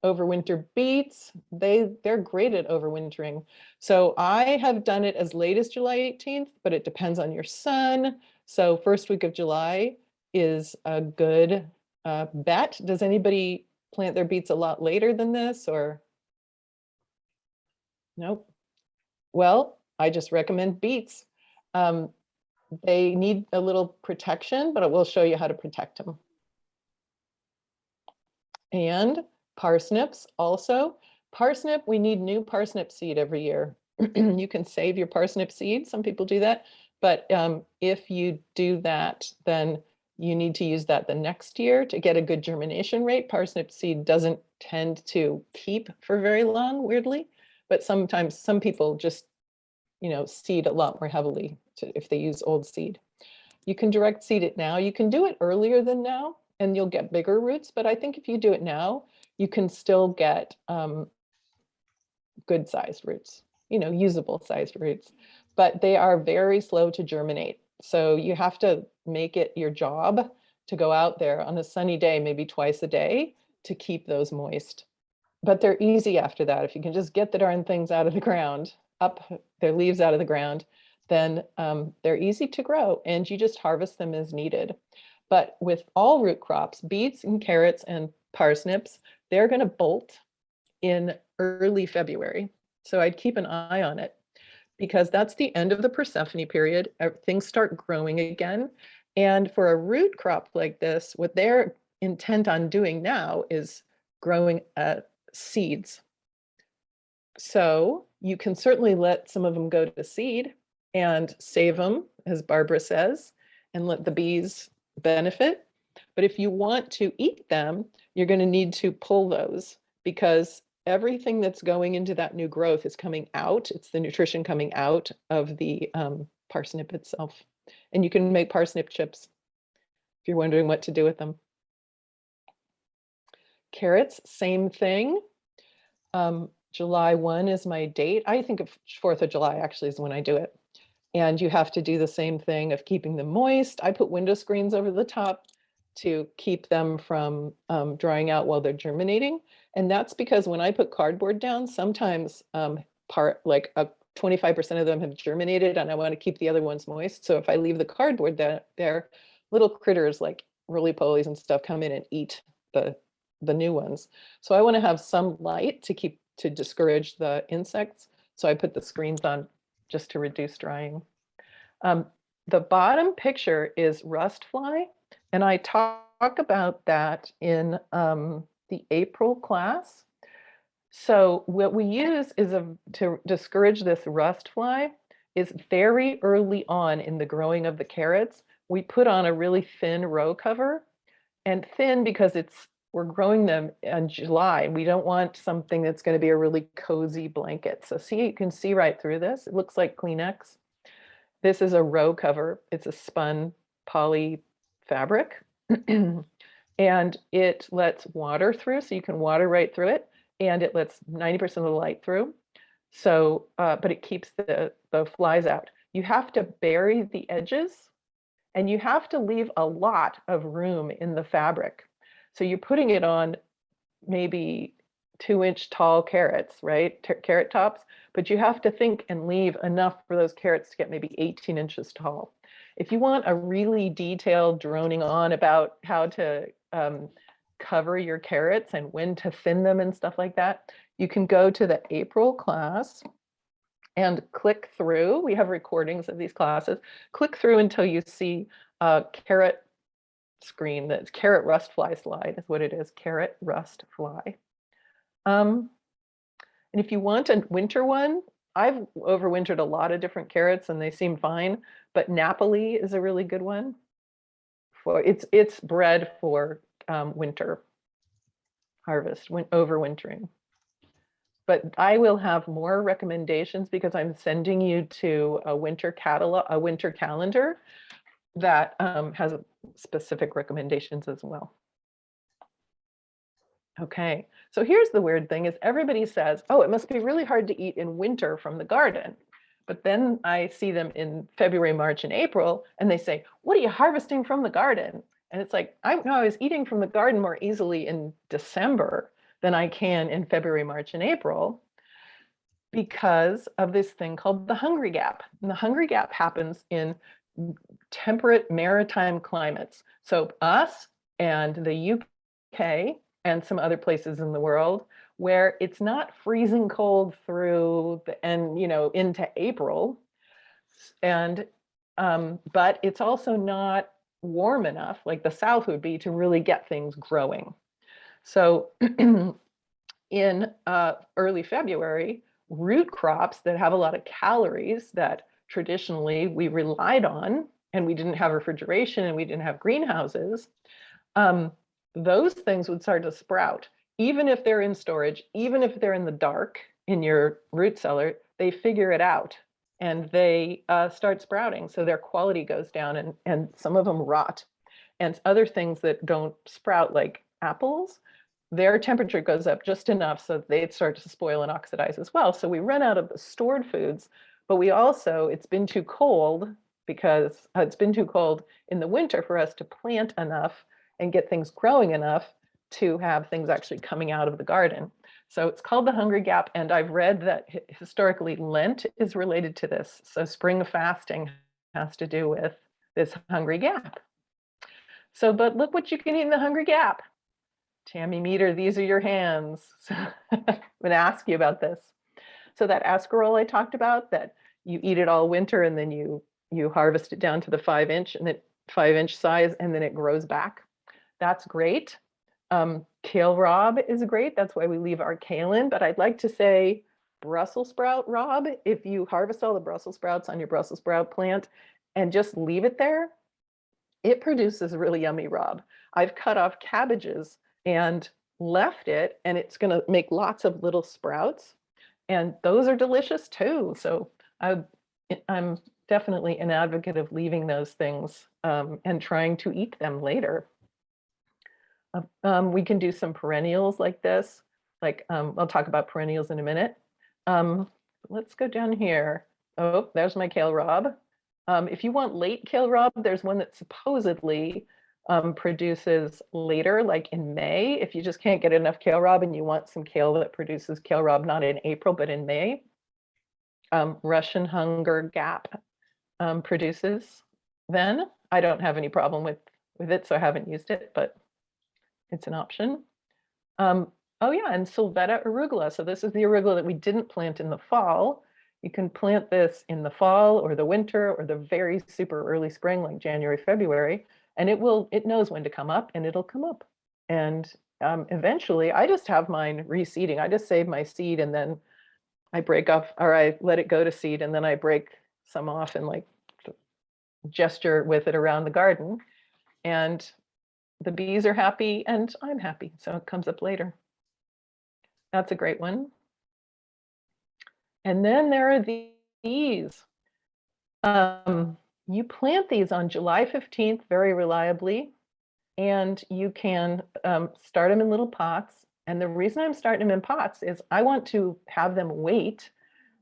overwinter beets. They're great at overwintering. So I have done it as late as July 18th, but it depends on your sun. So first week of July is a good bet. Does anybody plant their beets a lot later than this, or? Nope. Well, I just recommend beets. They need a little protection, but I will show you how to protect them. And parsnips also. Parsnip, we need new parsnip seed every year. You can save your parsnip seed. Some people do that. But if you do that, then you need to use that the next year to get a good germination rate. Parsnip seed doesn't tend to keep for very long, weirdly. But sometimes some people just, seed a lot more heavily if they use old seed. You can direct seed it now. You can do it earlier than now, and you'll get bigger roots. But I think if you do it now, you can still get good sized roots, usable sized roots. But they are very slow to germinate. So you have to make it your job to go out there on a sunny day, maybe twice a day, to keep those moist. But they're easy after that. If you can just get the darn things out of the ground, up their leaves out of the ground, then they're easy to grow, and you just harvest them as needed. But with all root crops, beets and carrots and parsnips, they're going to bolt in early February. So I'd keep an eye on it, because that's the end of the Persephone period. Things start growing again. And for a root crop like this, what they're intent on doing now is growing seeds. So you can certainly let some of them go to seed and save them, as Barbara says, and let the bees benefit. But if you want to eat them, you're going to need to pull those, because everything that's going into that new growth is coming out. It's the nutrition coming out of the parsnip itself. And you can make parsnip chips if you're wondering what to do with them. Carrots, same thing. July 1 is my date. I think of 4th of July actually is when I do it. And you have to do the same thing of keeping them moist. I put window screens over the top to keep them from drying out while they're germinating. And that's because when I put cardboard down, sometimes 25% of them have germinated, and I want to keep the other ones moist. So if I leave the cardboard there, little critters like roly-polies and stuff come in and eat the new ones. So I want to have some light to discourage the insects. So I put the screens on just to reduce drying. The bottom picture is rust fly, and I talk about that in the April class. So what we use is to discourage this rust fly is very early on in the growing of the carrots, we put on a really thin row cover, and thin because it's we're growing them in July. We don't want something that's going to be a really cozy blanket. So see, you can see right through this. It looks like Kleenex. This is a row cover. It's a spun poly fabric. And it lets water through, so you can water right through it, and it lets 90% of the light through. So, but it keeps the flies out. You have to bury the edges, and you have to leave a lot of room in the fabric. So you're putting it on maybe 2-inch tall carrots, right? Carrot tops, but you have to think and leave enough for those carrots to get maybe 18 inches tall. If you want a really detailed droning on about how to cover your carrots and when to thin them and stuff like that, you can go to the April class and click through. We have recordings of these classes. Click through until you see a carrot screen. That's carrot rust fly slide is what it is, carrot rust fly. And if you want a winter one, I've overwintered a lot of different carrots and they seem fine, but Napoli is a really good one. It's bred for winter harvest, overwintering. But I will have more recommendations because I'm sending you to a winter catalog, a winter calendar that has specific recommendations as well. Okay, so here's the weird thing is everybody says, oh, it must be really hard to eat in winter from the garden. But then I see them in February, March, and April, and they say, what are you harvesting from the garden? And it's like, I was eating from the garden more easily in December than I can in February, March, and April because of this thing called the Hungry Gap. And the Hungry Gap happens in temperate maritime climates. So us and the UK and some other places in the world where it's not freezing cold through into April, and but it's also not warm enough like the South would be to really get things growing. So in early February, root crops that have a lot of calories that traditionally we relied on, and we didn't have refrigeration and we didn't have greenhouses, those things would start to sprout. Even if they're in storage, even if they're in the dark in your root cellar, they figure it out and they start sprouting. So their quality goes down and some of them rot. And other things that don't sprout, like apples, their temperature goes up just enough so they start to spoil and oxidize as well. So we run out of the stored foods, but we also, it's been too cold because it's been too cold in the winter for us to plant enough and get things growing enough to have things actually coming out of the garden. So it's called the Hungry Gap, and I've read that historically Lent is related to this. So spring fasting has to do with this Hungry Gap. So, but look what you can eat in the Hungry Gap. Tammy Meter, these are your hands. So I'm gonna ask you about this. So that ascarole I talked about, that you eat it all winter and then you harvest it down to the 5-inch and then 5-inch size, and then it grows back. That's great. Kale rob is great. That's why we leave our kale in. But I'd like to say Brussels sprout rob, if you harvest all the Brussels sprouts on your Brussels sprout plant and just leave it there, it produces a really yummy rob. I've cut off cabbages and left it, and it's going to make lots of little sprouts. And those are delicious too. So I'm definitely an advocate of leaving those things and trying to eat them later. We can do some perennials like this. Like I'll talk about perennials in a minute. Let's go down here. Oh, there's my kale rob. If you want late kale rob, there's one that supposedly produces later, like in May. If you just can't get enough kale rob and you want some kale that produces kale rob not in April, but in May, Russian Hunger Gap produces then. I don't have any problem with it, so I haven't used it, but it's an option. Oh yeah, and Sylvetta arugula. So this is the arugula that we didn't plant in the fall. You can plant this in the fall or the winter or the very super early spring, like January, February, and it knows when to come up and it'll come up. And eventually I just have mine reseeding. I just save my seed and then I break off, or I let it go to seed, and then I break some off and like gesture with it around the garden. And the bees are happy and I'm happy. So it comes up later. That's a great one. And then there are these. You plant these on July 15th very reliably, and you can start them in little pots. And the reason I'm starting them in pots is I want to have them wait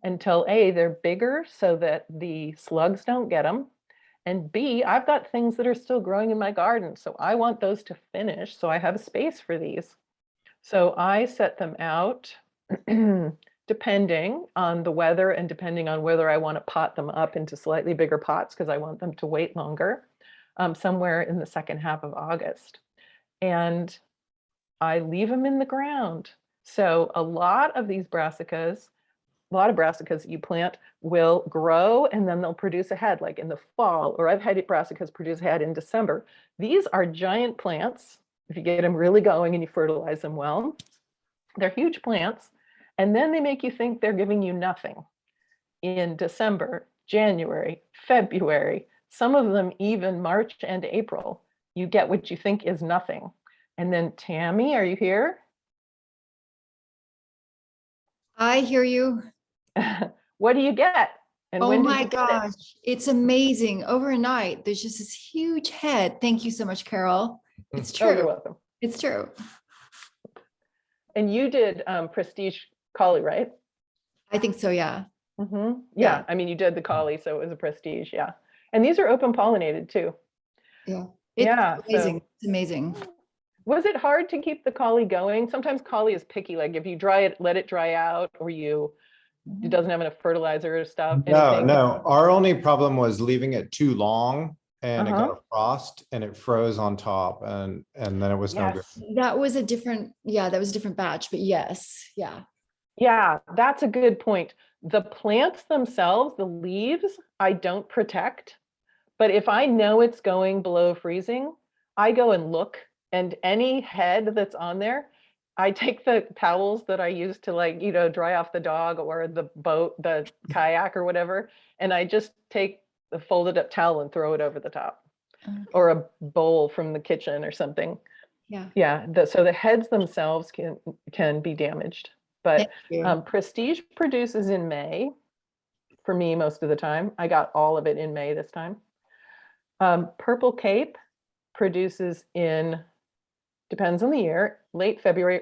until A, they're bigger so that the slugs don't get them. And B, I've got things that are still growing in my garden. So I want those to finish so I have space for these. So I set them out depending on the weather and depending on whether I want to pot them up into slightly bigger pots because I want them to wait longer, somewhere in the second half of August. And I leave them in the ground. So a lot of these brassicas, a lot of brassicas that you plant will grow and then they'll produce a head like in the fall, or I've had brassicas produce a head in December. These are giant plants. If you get them really going and you fertilize them well, they're huge plants. And then they make you think they're giving you nothing in December, January, February, some of them even March and April. You get what you think is nothing. And then Tammy, are you here? I hear you. What do you get? And Oh when did my you get it? gosh, it's amazing. Overnight, there's just this huge head. Thank you so much, Carol. It's Oh, you're true. welcome. It's true. And you did Prestige Collie, right? I think so, yeah. Yeah, Yeah. I mean, you did the Collie, so it was a Prestige, yeah. And these are open pollinated too. Yeah. It's Yeah, amazing. so It's amazing. was it hard to keep the Collie going? Sometimes Collie is picky, like if you dry it, let it dry out, or it doesn't have enough fertilizer or stuff. No, anything. no. Our only problem was leaving it too long and it got Uh-huh. a frost and it froze on top and then it was no good. Yes. That was a different, yeah, that was a different batch, but yes, yeah. Yeah, that's a good point. The plants themselves, the leaves, I don't protect. But if I know it's going below freezing, I go and look, and any head that's on there, I take the towels that I use to, like, dry off the dog or the boat, the kayak or whatever, and I just take the folded up towel and throw it over the top, or a bowl from the kitchen or something. Yeah. Yeah, so the heads themselves can be damaged. But Thank you. Prestige produces in May for me most of the time. I got all of it in May this time. Purple Cape produces depends on the year, late February,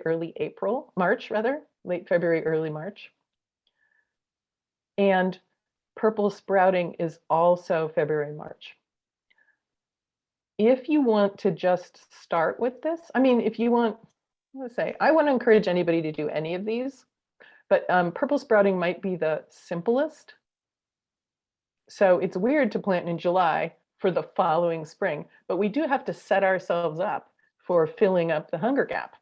March rather, late February, early March. And Purple Sprouting is also February, March. If you want to just start with this, I mean, if you want, I want to encourage anybody to do any of these, but Purple Sprouting might be the simplest. So it's weird to plant in July for the following spring, but we do have to set ourselves up for filling up the hunger gap.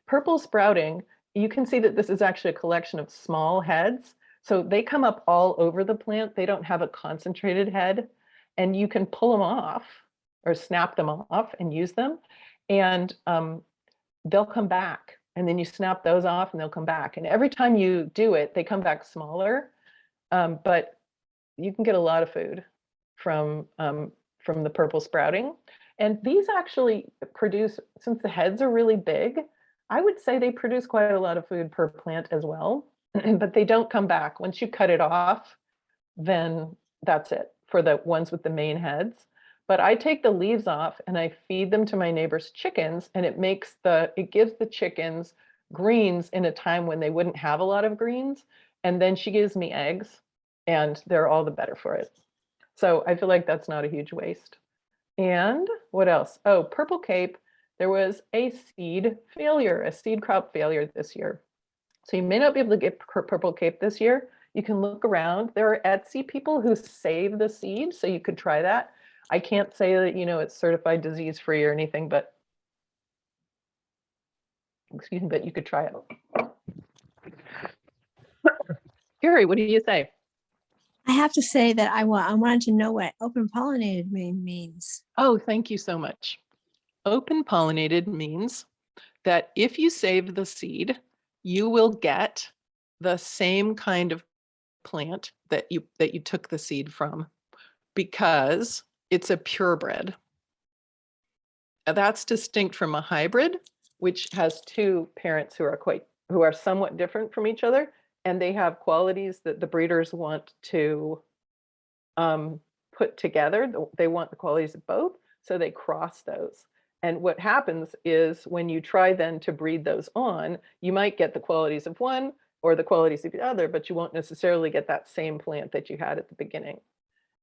Purple Sprouting, you can see that this is actually a collection of small heads. So they come up all over the plant. They don't have a concentrated head, and you can pull them off or snap them off and use them. And they'll come back, and then you snap those off and they'll come back. And every time you do it, they come back smaller, but you can get a lot of food from the Purple Sprouting. And these actually produce, since the heads are really big, I would say they produce quite a lot of food per plant as well, but they don't come back. Once you cut it off, then that's it for the ones with the main heads. But I take the leaves off and I feed them to my neighbor's chickens, and it gives the chickens greens in a time when they wouldn't have a lot of greens. And then she gives me eggs, and they're all the better for it. So I feel like that's not a huge waste. And what else? Oh, Purple Cape, there was a seed crop failure this year. So you may not be able to get Purple Cape this year. You can look around. There are Etsy people who save the seed, so you could try that. I can't say that, it's certified disease-free or anything, but you could try it. Gary, what do you say? I have to say that I wanted to know what open pollinated means. Oh, thank you so much. Open pollinated means that if you save the seed, you will get the same kind of plant that you took the seed from, because it's a purebred. that's distinct from a hybrid, which has two parents who are somewhat different from each other, and they have qualities that the breeders want to put together. They want the qualities of both, so they cross those. And what happens is when you try then to breed those on, you might get the qualities of one or the qualities of the other, but you won't necessarily get that same plant that you had at the beginning.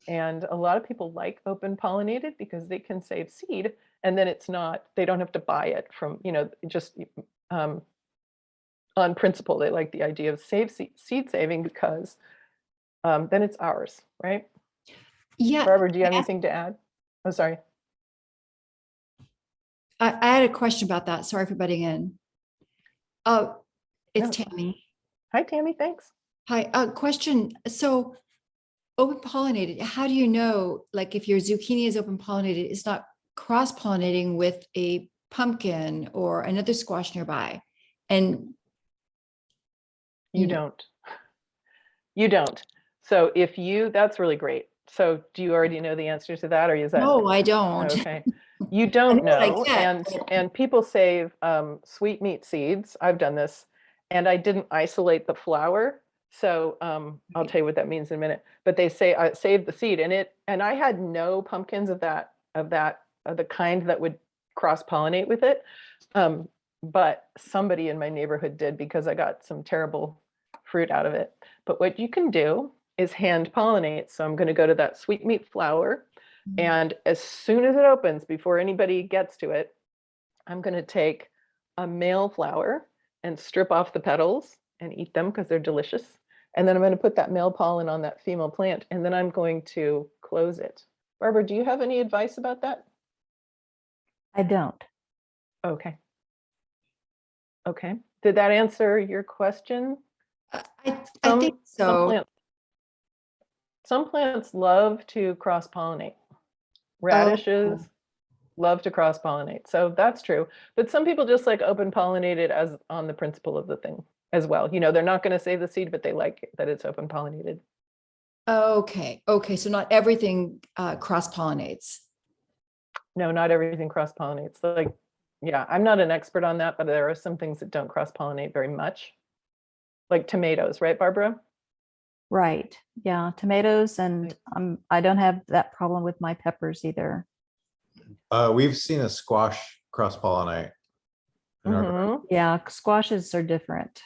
And a lot of people like open pollinated because they can save seed, and then they don't have to buy it from, just on principle. They like the idea of seed saving because then it's ours, right? Yeah. Barbara, do you have anything to add? Oh, sorry. I had a question about that. Sorry for butting in. Oh, it's No. Tammy. Hi, Tammy, thanks. Hi, question. So open pollinated, how do you know, like if your zucchini is open pollinated, it's not cross pollinating with a pumpkin or another squash nearby? And You don't. You don't. So that's really great. So do you already know the answer to that, or is that? no, I don't. Okay. You don't I know, get, and people save sweetmeat seeds. I've done this, and I didn't isolate the flower. So I'll tell you what that means in a minute. But they say I saved the seed, and I had no pumpkins of the kind that would cross pollinate with it. But somebody in my neighborhood did because I got some terrible fruit out of it. But what you can do is hand pollinate. So I'm going to go to that sweetmeat flower. And as soon as it opens, before anybody gets to it, I'm going to take a male flower and strip off the petals and eat them because they're delicious. And then I'm going to put that male pollen on that female plant, and then I'm going to close it. Barbara, do you have any advice about that? I don't. Okay. Okay. Did that answer your question? I think so. Some plants love to cross-pollinate. Radishes love to cross-pollinate. So that's true. But some people just like open pollinated as on the principle of the thing as well. They're not going to save the seed, but they like that it's open pollinated. Okay. Okay. So not everything cross pollinates. No, not everything cross-pollinates. Yeah, I'm not an expert on that, but there are some things that don't cross-pollinate very much. Like tomatoes, right, Barbara? Right. Yeah, tomatoes, and I don't have that problem with my peppers either. We've seen a squash cross-pollinate. in our garden. Yeah, squashes are different.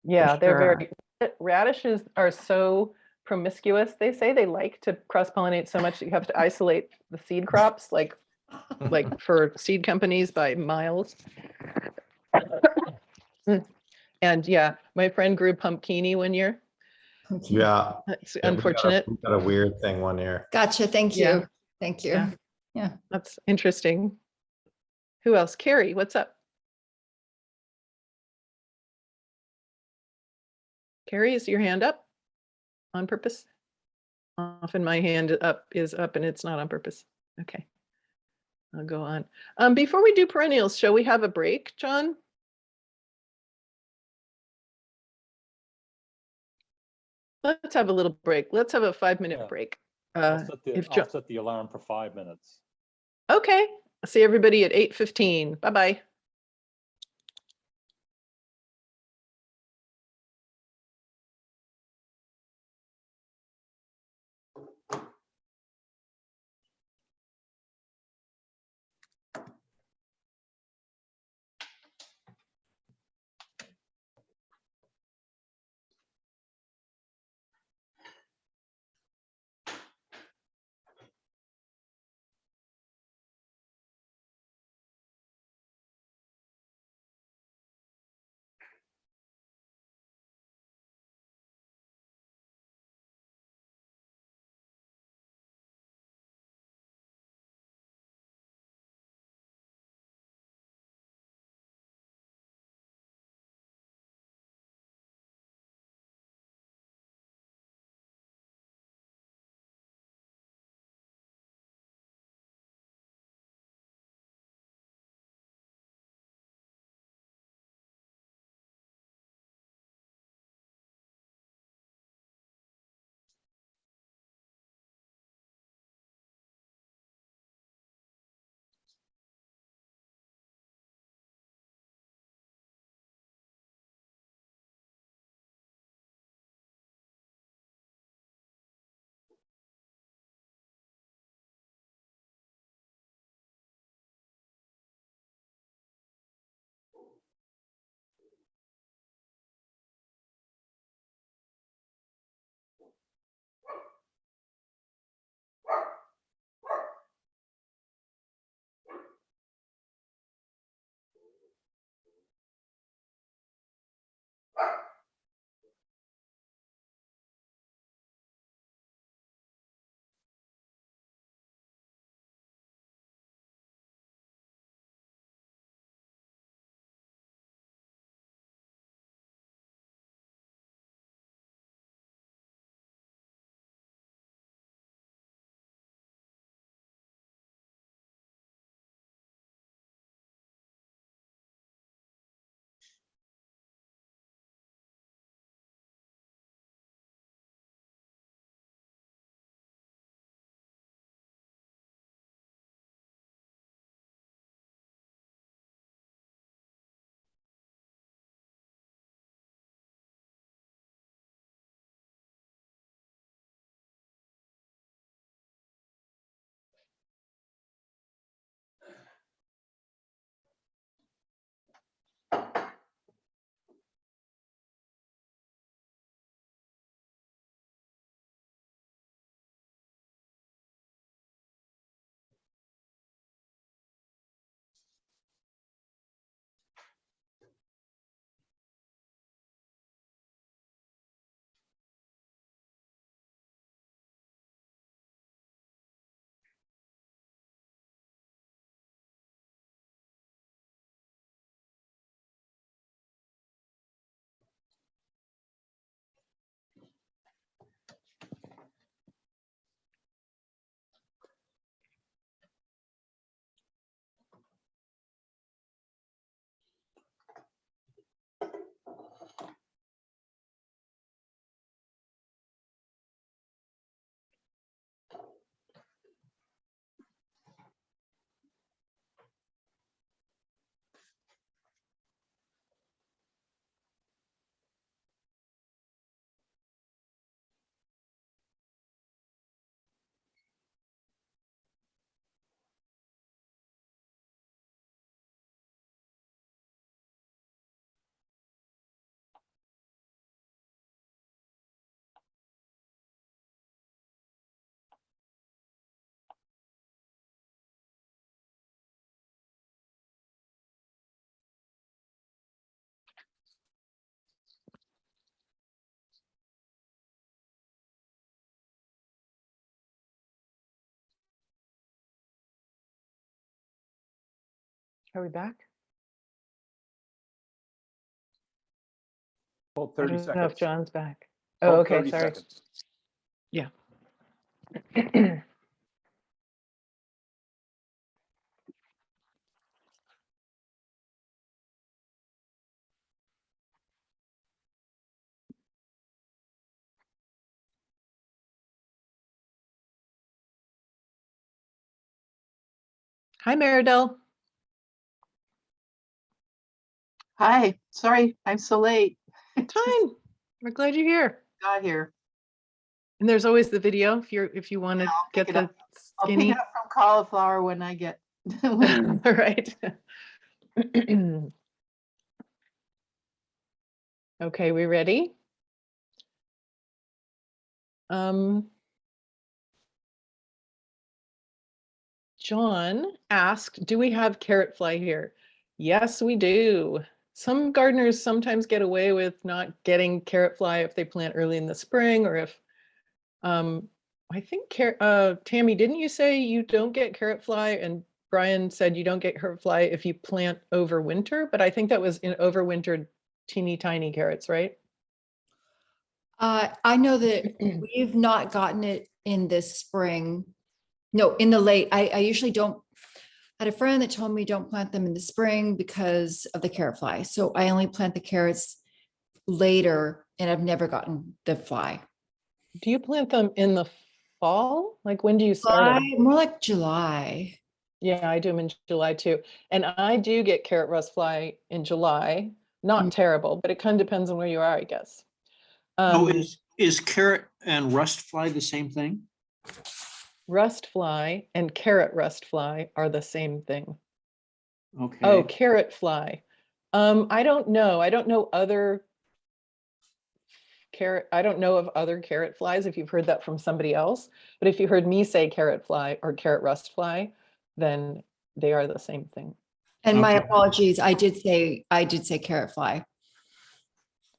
Yeah, they're sure. very, radishes are so promiscuous. They say they like to cross-pollinate so much that you have to isolate the seed crops, like for seed companies by miles. And yeah, my friend grew pumpkini one year. Yeah. It's Yeah, unfortunate. we got a weird thing one year. Gotcha. Thank you. Yeah. Thank you. Yeah. Yeah. That's interesting. Who else? Carrie, what's up? Carrie, is your hand up on purpose? Often my hand is up and it's not on purpose. Okay, I'll go on. Before we do perennials, shall we have a break, John? Let's have a little break. Let's have a 5-minute Yeah. break. I'll if set the alarm for 5 minutes. Okay, I'll see everybody at 8:15. Bye-bye. Are we back? Hold I 30 don't know if seconds. John's back. Oh, Hold okay, 30 sorry. seconds. Yeah. Hi, Maridel. Hi, sorry, I'm so late. Fine. We're glad you're here. Got here. And there's always the video if you want to I'll get pick it the up. I'll pick skinny. it up from cauliflower when I get. when- All right. Okay, we ready? John asked, do we have carrot fly here? Yes, we do. Some gardeners sometimes get away with not getting carrot fly if they plant early in the spring, or if, I think, Tammy, didn't you say you don't get carrot fly? And Brian said you don't get carrot fly if you plant over winter, but I think that was in overwintered teeny tiny carrots, right? I know that we've not gotten it in this spring. No, in the late, I usually don't. I had a friend that told me don't plant them in the spring because of the carrot fly. So I only plant the carrots later and I've never gotten the fly. Do you plant them in the fall? Like when do you start them? More like July. Yeah, I do them in July too. And I do get carrot rust fly in July. Not terrible, but it kind of depends on where you are, I guess. Oh, is carrot and rust fly the same thing? Rust fly and carrot rust fly are the same thing. Okay. Oh, carrot fly. I don't know. I don't know other carrot. I don't know of other carrot flies if you've heard that from somebody else. But if you heard me say carrot fly or carrot rust fly, then they are the same thing. And my Okay. apologies. I did say carrot fly.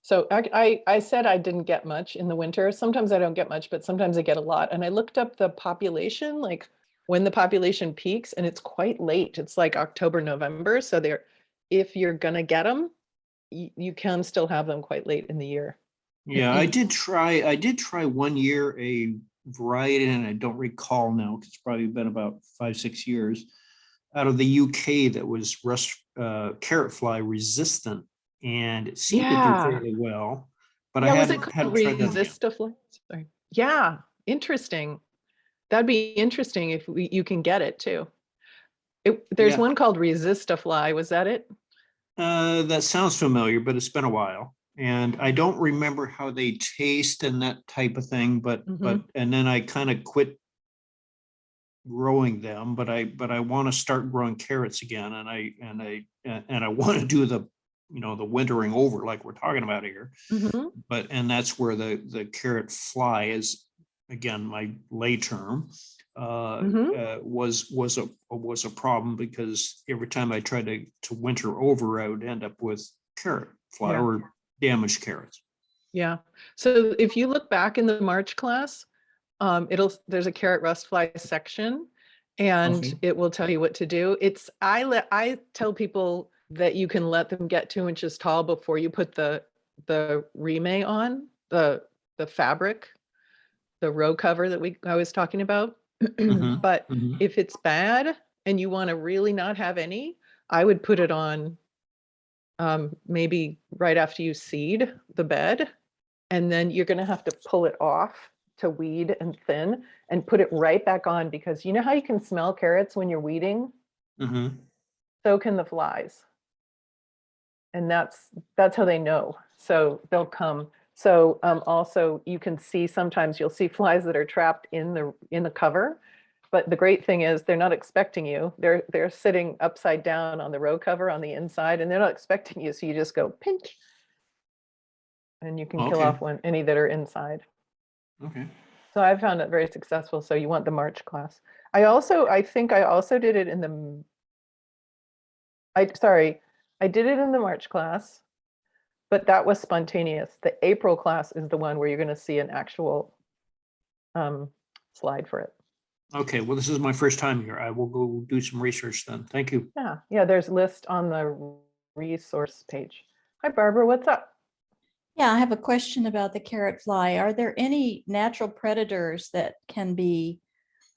So I said I didn't get much in the winter. Sometimes I don't get much, but sometimes I get a lot. And I looked up the population, like when the population peaks, and it's quite late. It's like October, November. So if you're gonna get them, you can still have them quite late in the year. Yeah, I did try one year a variety, and I don't recall now because it's probably been about 5-6 years, out of the UK that was carrot fly resistant, and it seemed to do Yeah. fairly well. But Yeah, I was it hadn't called tried that again. resistifly? Sorry. Yeah, interesting. That'd be interesting if you can get it too. There's Yeah. one called resistifly. Was that it? That sounds familiar, but it's been a while. And I don't remember how they taste and that type of thing, but and then I kind of quit growing them, but I want to start growing carrots again, and I want to do the the wintering over like we're talking about here. And that's where the carrot fly is, again, my lay term, was a problem, because every time I tried to winter over, I would end up with carrot fly or damaged carrots. Yeah. So if you look back in the March class, there's a carrot rust fly section, and Okay. it will tell you what to do. I tell people that you can let them get 2 inches tall before you put the remay on, the fabric, the row cover that I was talking about. But if it's bad and you want to really not have any, I would put it on maybe right after you seed the bed, and then you're going to have to pull it off to weed and thin and put it right back on, because you know how you can smell carrots when you're weeding? So can the flies. And that's how they know. So they'll come. So also you can see, sometimes you'll see flies that are trapped in the cover. But the great thing is they're not expecting you. They're sitting upside down on the row cover on the inside, and they're not expecting you. So you just go pinch, and you can kill off any that are inside. Okay. So I found it very successful. So you want the March class. I think I also did it in the, I did it in the March class, but that was spontaneous. The April class is the one where you're going to see an actual slide for it. Okay, well, this is my first time here. I will go do some research then. Thank you. Yeah, there's a list on the resource page. Hi, Barbara, what's up? Yeah, I have a question about the carrot fly. Are there any natural predators that can be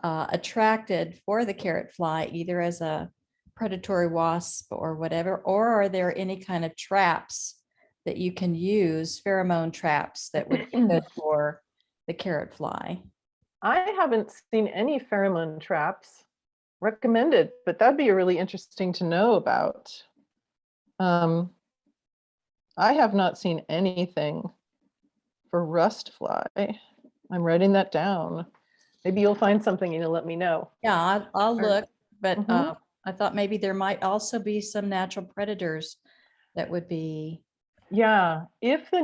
attracted for the carrot fly, either as a predatory wasp or whatever, or are there any kind of traps that you can use, pheromone traps that would be good for the carrot fly? I haven't seen any pheromone traps recommended, but that'd be really interesting to know about. I have not seen anything for rust fly. I'm writing that down. Maybe you'll find something and you'll let me know. Yeah, I'll Or- look, but Mhm. I thought maybe there might also be some natural predators that would be, Yeah, if the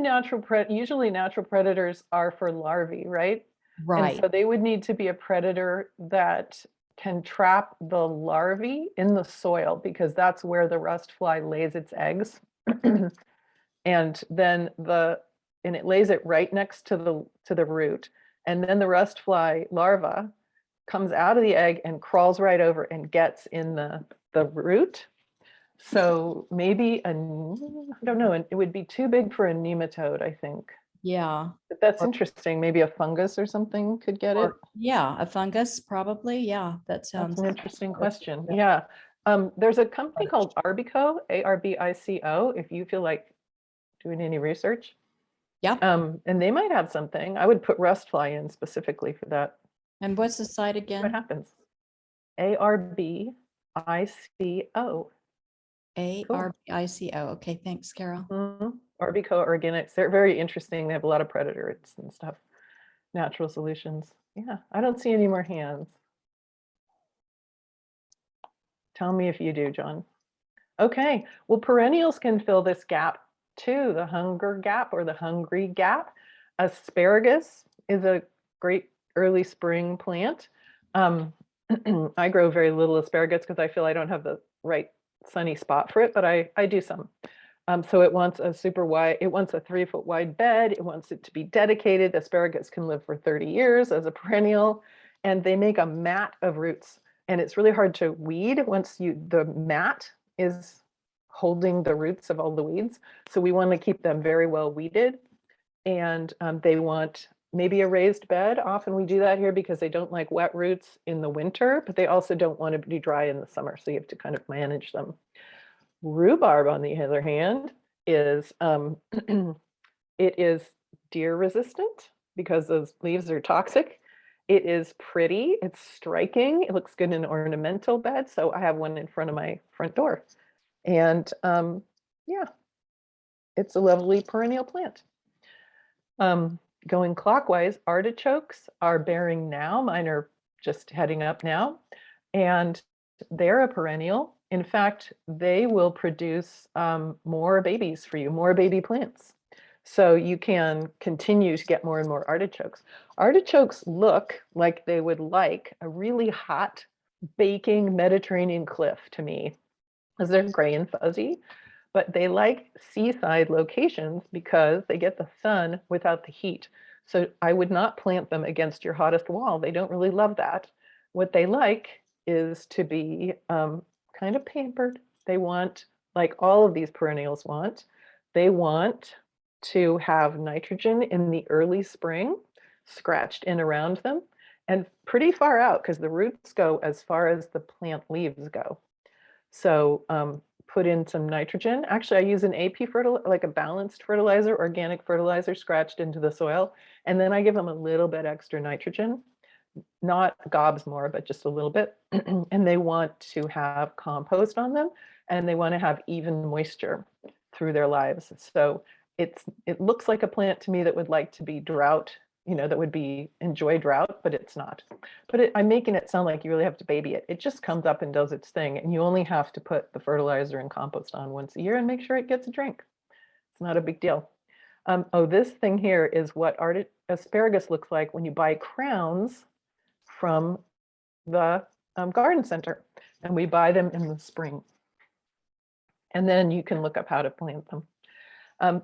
usually natural predators are for larvae, right? And right. so they would need to be a predator that can trap the larvae in the soil because that's where the rust fly lays its eggs. And then it lays it right next to the root. And then the rust fly larva comes out of the egg and crawls right over and gets in the root. So maybe I don't know, it would be too big for a nematode, I think. Yeah. But that's Or- interesting. Maybe a fungus or something could get it. Or, yeah, a fungus, probably. Yeah, that That's sounds. an interesting that's- question. Yeah. There's a company called Arbico, ARBICO, if you feel like doing any research. Yeah. And they might have something. I would put rust fly in specifically for that. And what's the site What again? happens? ARBICO. ARBICO. Okay, thanks, Carol. Arbico Organics. They're very interesting. They have a lot of predators and stuff. Natural solutions. Yeah, I don't see any more hands. Tell me if you do, John. Okay, well, perennials can fill this gap too, the hunger gap or the hungry gap. Asparagus is a great early spring plant. I grow very little asparagus because I feel I don't have the right sunny spot for it, but I do some. So it wants a super wide, it wants a 3-foot wide bed. It wants it to be dedicated. Asparagus can live for 30 years as a perennial, and they make a mat of roots. And it's really hard to weed once the mat is holding the roots of all the weeds. So we want to keep them very well weeded. And they want maybe a raised bed. Often we do that here because they don't like wet roots in the winter, but they also don't want to be dry in the summer. So you have to kind of manage them. Rhubarb, on the other hand, is it is deer resistant because those leaves are toxic. It is pretty, it's striking, it looks good in an ornamental bed. So I have one in front of my front door. And yeah, it's a lovely perennial plant. Going clockwise, artichokes are bearing now. Mine are just heading up now. And they're a perennial. In fact, they will produce more babies for you, more baby plants. So you can continue to get more and more artichokes. Artichokes look like they would like a really hot, baking Mediterranean cliff to me, because they're gray and fuzzy, but they like seaside locations because they get the sun without the heat. So I would not plant them against your hottest wall. They don't really love that. What they like is to be kind of pampered. They want, like all of these perennials want, they want to have nitrogen in the early spring scratched in around them and pretty far out because the roots go as far as the plant leaves go. So put in some nitrogen. Actually, I use an AP fertilizer, like a balanced fertilizer, organic fertilizer scratched into the soil. And then I give them a little bit extra nitrogen, not gobs more, but just a little bit. And they want to have compost on them and they want to have even moisture through their lives. So it looks like a plant to me that would like to be drought, that would enjoy drought, but it's not. But I'm making it sound like you really have to baby it. It just comes up and does its thing. And you only have to put the fertilizer and compost on once a year and make sure it gets a drink. It's not a big deal. This thing here is what asparagus looks like when you buy crowns from the garden center. And we buy them in the spring. And then you can look up how to plant them.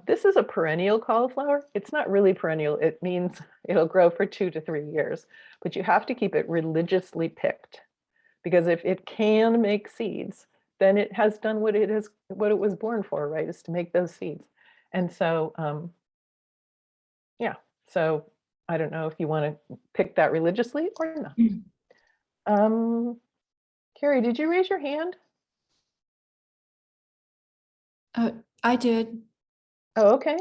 This is a perennial cauliflower. It's not really perennial. It means it'll grow for 2 to 3 years, but you have to keep it religiously picked, because if it can make seeds, then it has done what it was born for, right? Is to make those seeds. And so, yeah. So I don't know if you want to pick that religiously or not. Carrie, did you raise your hand? I did. Oh, okay.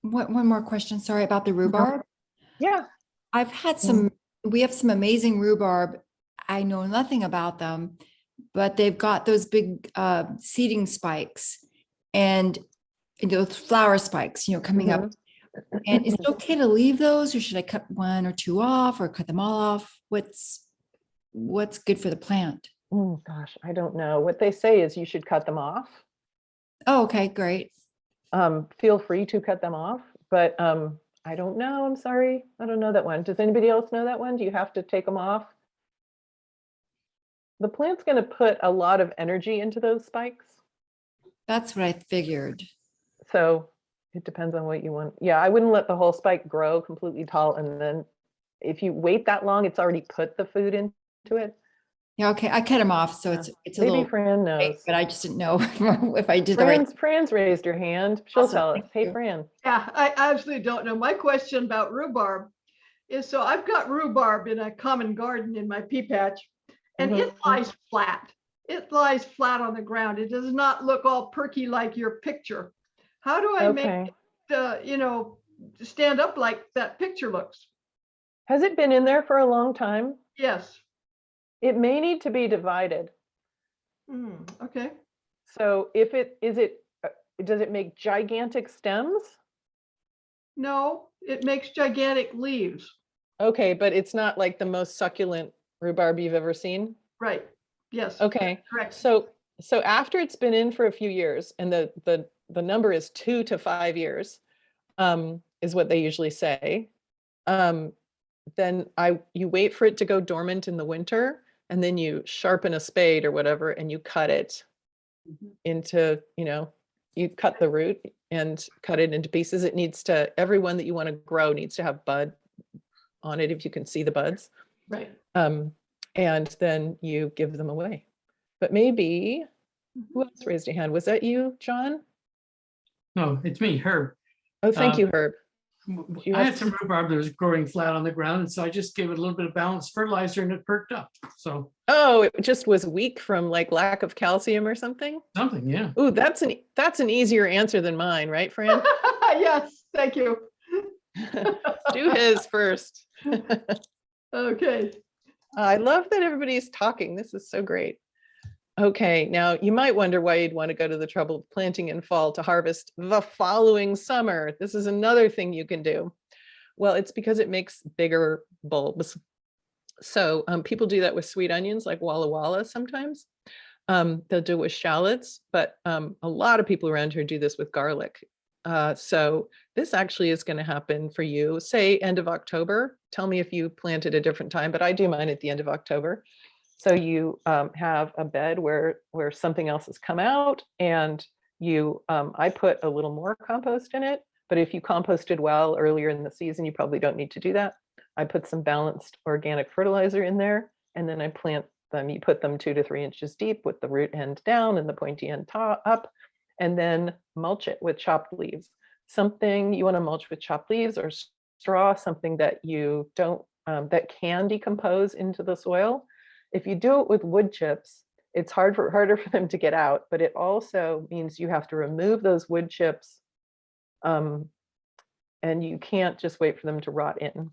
One more question, sorry, about the rhubarb. Yeah. I've had we have some amazing rhubarb. I know nothing about them, but they've got those big seeding spikes and those flower spikes, coming up. And is it okay to leave those, or should I cut 1 or 2 off, or cut them all off? What's good for the plant? Oh gosh, I don't know. What they say is you should cut them off. Oh, okay, great. Feel free to cut them off, but I don't know. I'm sorry. I don't know that one. Does anybody else know that one? Do you have to take them off? The plant's going to put a lot of energy into those spikes. That's what I figured. So it depends on what you want. Yeah, I wouldn't let the whole spike grow completely tall. And then if you wait that long, it's already put the food into it. Yeah, okay, I cut them off, so it's a Maybe little Fran late, knows. but I just didn't know if I did the right. Fran's raised her hand. She'll Awesome, tell us. thank Hey, you. Fran. Yeah, I absolutely don't know. My question about rhubarb is, so I've got rhubarb in a common garden in my pea patch, and it lies flat. It lies flat on the ground. It does not look all perky like your picture. How do I make it, stand up like that picture looks? Has it been in there for a long time? Yes. It may need to be divided. Okay. So does it make gigantic stems? No, it makes gigantic leaves. Okay, but it's not like the most succulent rhubarb you've ever seen? Right. Yes. Okay. Correct. So after it's been in for a few years, and the number is 2 to 5 years, is what they usually say. Then you wait for it to go dormant in the winter, and then you sharpen a spade or whatever, and you cut it into, you cut the root and cut it into pieces. Every one that you want to grow needs to have bud on it, if you can see the buds. Right. And then you give them away. But maybe, who else raised a hand? Was that you, John? No, it's me, Herb. Oh, thank you, Herb. I had some rhubarb that was growing flat on the ground, and so I just gave it a little bit of balanced fertilizer, and it perked up. So it just was weak from like lack of calcium or something? Something, yeah. Ooh, that's an easier answer than mine, right, Fran? Yes, thank you. Do his first. Okay. I love that everybody's talking. This is so great. Okay, now you might wonder why you'd want to go to the trouble of planting in fall to harvest the following summer. This is another thing you can do. Well, it's because it makes bigger bulbs. So people do that with sweet onions, like Walla Walla sometimes. They'll do it with shallots, but a lot of people around here do this with garlic. So this actually is going to happen for you, say end of October. Tell me if you plant at a different time, but I do mine at the end of October. So you have a bed where something else has come out, and I put a little more compost in it, but if you composted well earlier in the season, you probably don't need to do that. I put some balanced organic fertilizer in there, and then I plant them. You put them 2 to 3 inches deep with the root end down and the pointy end up, and then mulch it with chopped leaves. Something you want to mulch with chopped leaves or straw, something that you don't, that can decompose into the soil. If you do it with wood chips, it's harder for them to get out, but it also means you have to remove those wood chips, and you can't just wait for them to rot in.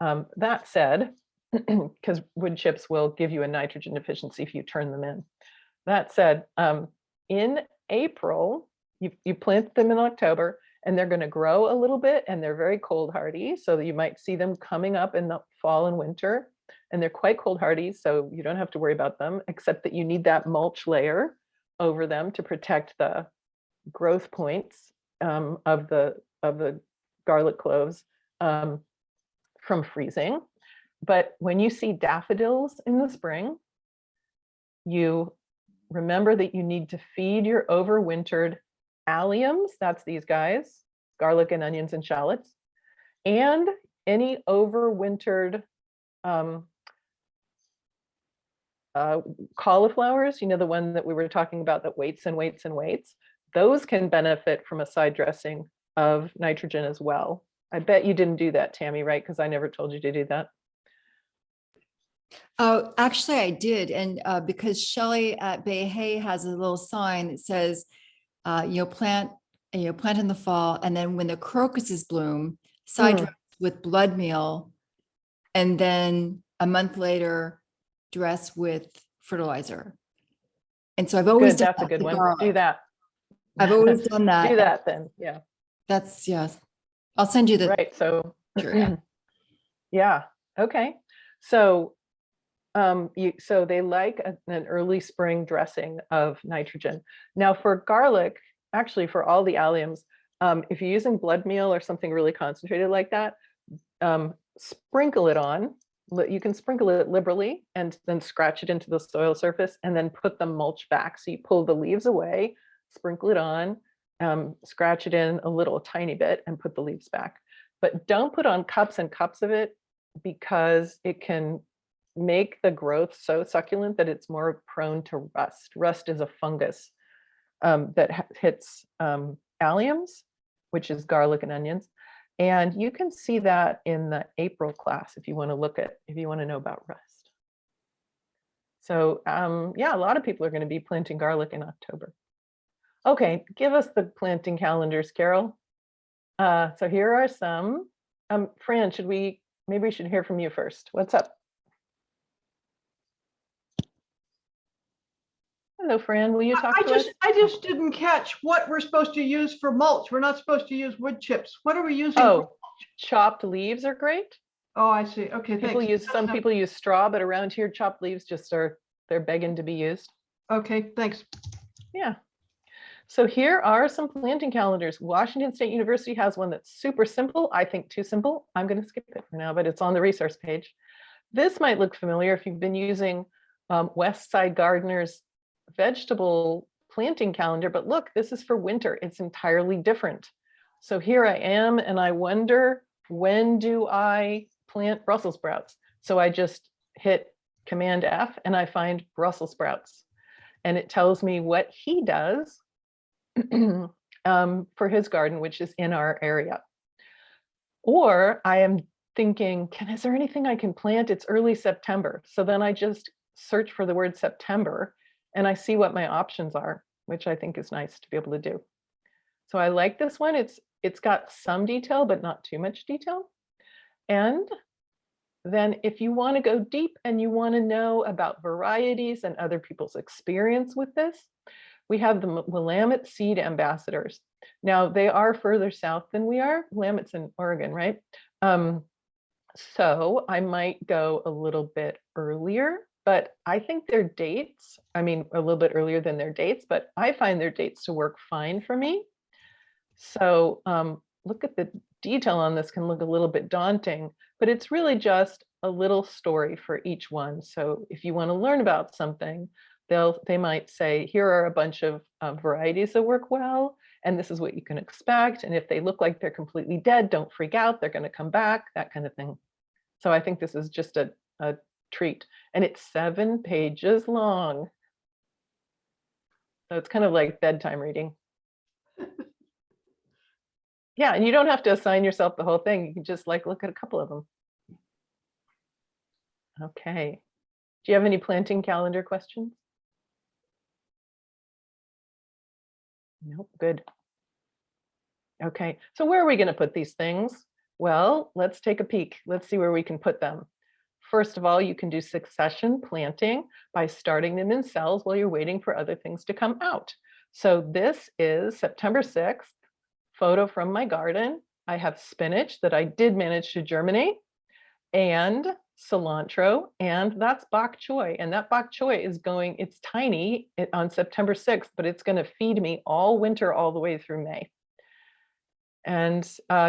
That said, because wood chips will give you a nitrogen deficiency if you turn them in. That said, in April, you plant them in October, and they're going to grow a little bit, and they're very cold hardy. So you might see them coming up in the fall and winter, and they're quite cold hardy. So you don't have to worry about them, except that you need that mulch layer over them to protect the growth points of the garlic cloves from freezing. But when you see daffodils in the spring, you remember that you need to feed your overwintered alliums, that's these guys, garlic and onions and shallots, and any overwintered cauliflowers, you know, the one that we were talking about that waits and waits and waits, those can benefit from a side dressing of nitrogen as well. I bet you didn't do that, Tammy, right? Because I never told you to do that. Oh, actually I did. And because Shelley at Bay Hay has a little sign that says, plant in the fall, and then when the crocuses bloom, side dress with blood meal, and then a month later, dress with fertilizer. And so I've always Good, done that's a that good with one. garlic. Do that. I've always done that. Do that then. Yeah. That's, yeah. I'll send you the Right. So picture. yeah. Okay. So so they like an early spring dressing of nitrogen. Now for garlic, actually for all the alliums, if you're using blood meal or something really concentrated like that, sprinkle it on. You can sprinkle it liberally and then scratch it into the soil surface and then put the mulch back. So you pull the leaves away, sprinkle it on, scratch it in a little tiny bit and put the leaves back. But don't put on cups and cups of it because it can make the growth so succulent that it's more prone to rust. Rust is a fungus that hits alliums, which is garlic and onions. And you can see that in the April class if you want to know about rust. So yeah, a lot of people are going to be planting garlic in October. Okay, give us the planting calendars, Carol. So here are some. Fran, maybe we should hear from you first. What's up? Hello, Fran, will you talk to us? I just didn't catch what we're supposed to use for mulch. We're not supposed to use wood chips. What are we using? Oh, chopped leaves are great. Oh, I see. Okay, thanks. Some people use straw, but around here, chopped leaves they're begging to be used. Okay, thanks. Yeah. So here are some planting calendars. Washington State University has one that's super simple. I think too simple. I'm going to skip it for now, but it's on the resource page. This might look familiar if you've been using West Side Gardeners vegetable planting calendar, but look, this is for winter. It's entirely different. So here I am, and I wonder, when do I plant Brussels sprouts? So I just hit Command F and I find Brussels sprouts, and it tells me what he does for his garden, which is in our area. Or I am thinking, is there anything I can plant? It's early September. So then I just search for the word September and I see what my options are, which I think is nice to be able to do. So I like this one. It's got some detail, but not too much detail. And then if you want to go deep and you want to know about varieties and other people's experience with this, we have the Willamette Seed Ambassadors. Now they are further south than we are. Willamette's in Oregon, right? So I might go a little bit earlier, but I think their dates, a little bit earlier than their dates, but I find their dates to work fine for me. So look at the detail on this, can look a little bit daunting, but it's really just a little story for each one. So if you want to learn about something, they might say, here are a bunch of varieties that work well, and this is what you can expect. And if they look like they're completely dead, don't freak out, they're going to come back, that kind of thing. So I think this is just a treat. And it's 7 pages long. So it's kind of like bedtime reading. Yeah, and you don't have to assign yourself the whole thing. You can just look at a couple of them. Okay. Do you have any planting calendar questions? Nope, good. Okay, so where are we going to put these things? Well, let's take a peek. Let's see where we can put them. First of all, you can do succession planting by starting them in cells while you're waiting for other things to come out. So this is September 6th, photo from my garden. I have spinach that I did manage to germinate, and cilantro, and that's bok choy. And that bok choy is it's tiny on September 6th, but it's going to feed me all winter, all the way through May. And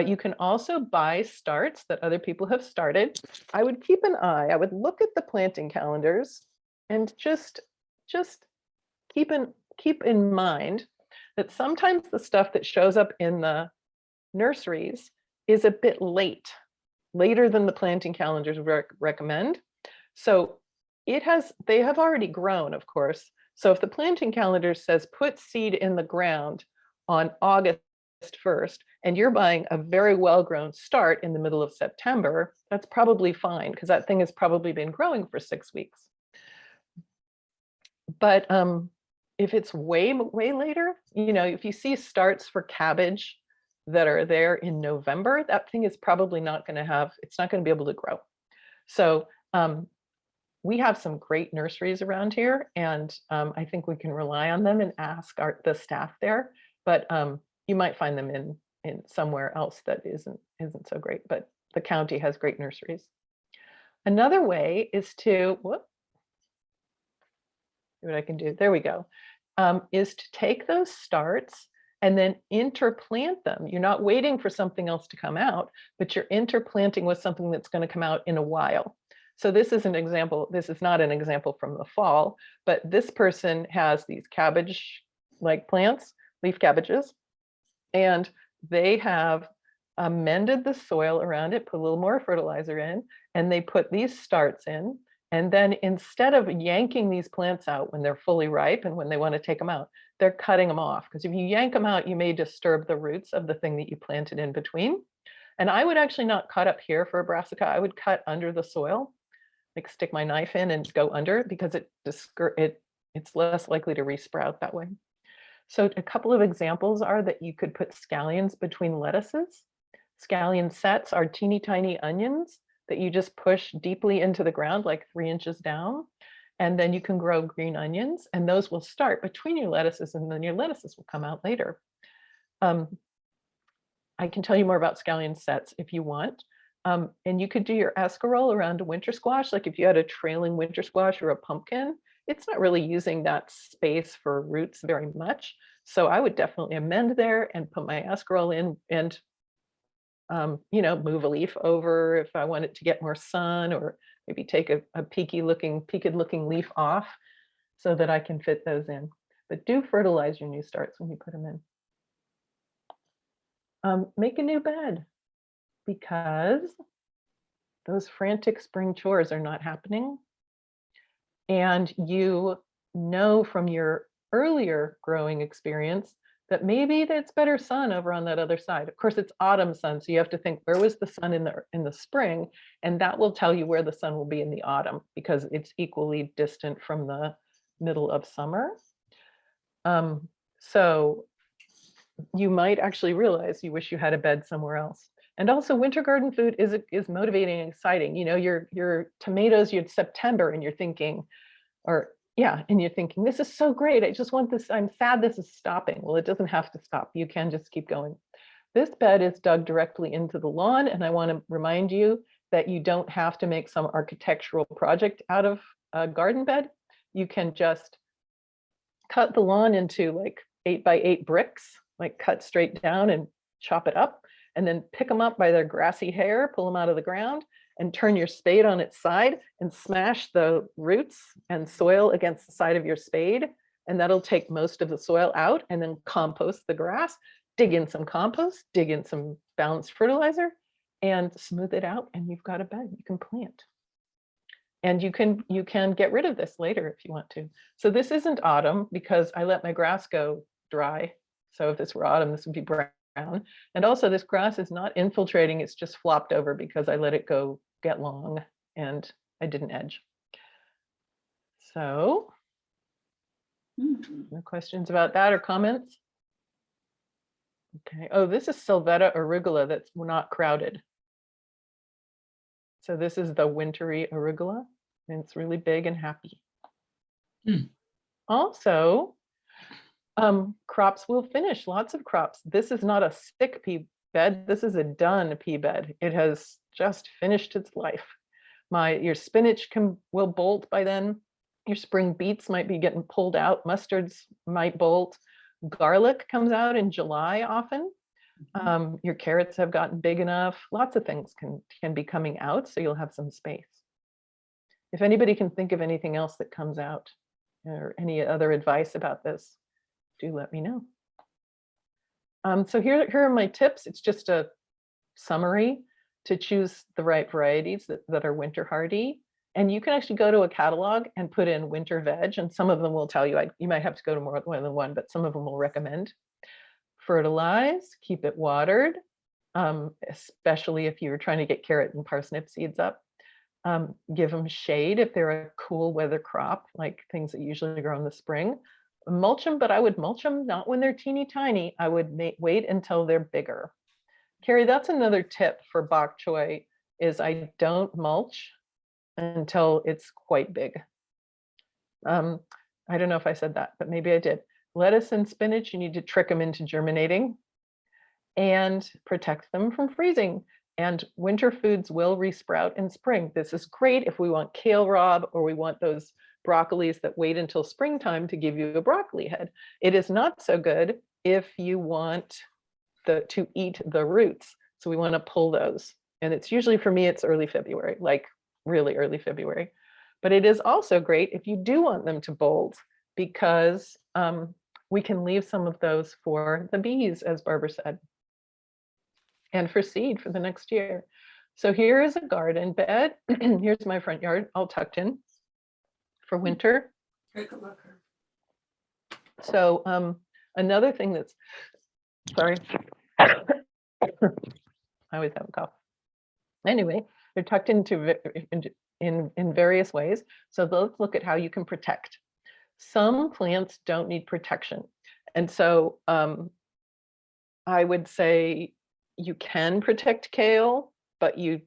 you can also buy starts that other people have started. I would keep an eye, I would look at the planting calendars and just keep in mind that sometimes the stuff that shows up in the nurseries is a bit late, later than the planting calendars recommend. So they have already grown, of course. So if the planting calendar says put seed in the ground on August 1st, and you're buying a very well-grown start in the middle of September, that's probably fine, because that thing has probably been growing for 6 weeks. But if it's way later, if you see starts for cabbage that are there in November, that thing is probably not going to it's not going to be able to grow. So we have some great nurseries around here, and I think we can rely on them and ask the staff there. But you might find them in somewhere else that isn't so great. But the county has great nurseries. Another way is to see what I can do. There we go. Is to take those starts and then interplant them. You're not waiting for something else to come out, but you're interplanting with something that's going to come out in a while. So this is an example. This is not an example from the fall, but this person has these cabbage-like plants, leaf cabbages, and they have amended the soil around it, put a little more fertilizer in, and they put these starts in. And then instead of yanking these plants out when they're fully ripe and when they want to take them out, they're cutting them off. Because if you yank them out, you may disturb the roots of the thing that you planted in between. And I would actually not cut up here for a brassica. I would cut under the soil, like stick my knife in and go under, because it's less likely to resprout that way. So a couple of examples are that you could put scallions between lettuces. Scallion sets are teeny tiny onions that you just push deeply into the ground, like 3 inches down. And then you can grow green onions, and those will start between your lettuces, and then your lettuces will come out later. I can tell you more about scallion sets if you want. And you could do your escarole around a winter squash. Like if you had a trailing winter squash or a pumpkin, it's not really using that space for roots very much. So I would definitely amend there and put my escarole in, and move a leaf over if I want it to get more sun, or maybe take a peaked looking leaf off so that I can fit those in. But do fertilize your new starts when you put them in. Make a new bed, because those frantic spring chores are not happening. And you know from your earlier growing experience that maybe it's better sun over on that other side. Of course, it's autumn sun, so you have to think, where was the sun in the spring? And that will tell you where the sun will be in the autumn, because it's equally distant from the middle of summer. So you might actually realize you wish you had a bed somewhere else. And also, winter garden food is motivating and exciting. Your tomatoes, you had September, and you're thinking, this is so great. I just want this. I'm sad this is stopping. Well, it doesn't have to stop. You can just keep going. This bed is dug directly into the lawn, and I want to remind you that you don't have to make some architectural project out of a garden bed. You can just cut the lawn into like 8 by 8 bricks, like cut straight down and chop it up, and then pick them up by their grassy hair, pull them out of the ground, and turn your spade on its side and smash the roots and soil against the side of your spade. And that'll take most of the soil out, and then compost the grass, dig in some compost, dig in some balanced fertilizer, and smooth it out, and you've got a bed you can plant. And you can get rid of this later if you want to. So this isn't autumn, because I let my grass go dry. So if this were autumn, this would be brown. And also, this grass is not infiltrating, it's just flopped over because I let it go get long and I didn't edge. So no questions about that or comments? Okay. Oh, this is Sylvetta arugula that's not crowded. So this is the wintry arugula, and it's really big and happy. Also, crops will finish, lots of crops. This is not a sick pea bed. This is a done pea bed. It has just finished its life. Your spinach will bolt by then. Your spring beets might be getting pulled out. Mustards might bolt. Garlic comes out in July often. Your carrots have gotten big enough. Lots of things can be coming out, so you'll have some space. If anybody can think of anything else that comes out, or any other advice about this, do let me know. So here are my tips. It's just a summary to choose the right varieties that are winter hardy. And you can actually go to a catalog and put in winter veg, and some of them will tell you, you might have to go to more than one, but some of them will recommend. Fertilize, keep it watered, especially if you're trying to get carrot and parsnip seeds up. Give them shade if they're a cool weather crop, like things that usually grow in the spring. Mulch them, but I would mulch them not when they're teeny tiny. I would wait until they're bigger. Carrie, that's another tip for bok choy, is I don't mulch until it's quite big. I don't know if I said that, but maybe I did. Lettuce and spinach, you need to trick them into germinating and protect them from freezing. And winter foods will resprout in spring. This is great if we want kale rabe, or we want those broccolis that wait until springtime to give you a broccoli head. It is not so good if you want to eat the roots. So we want to pull those. And it's usually, for me, it's early February, like really early February. But it is also great if you do want them to bolt, because we can leave some of those for the bees, as Barbara said, and for seed for the next year. So here is a garden bed. Here's my front yard, all tucked in for winter. So another thing that's, sorry, I always have a cough. Anyway, they're tucked into in various ways. So let's look at how you can protect. Some plants don't need protection. And so I would say you can protect kale, but you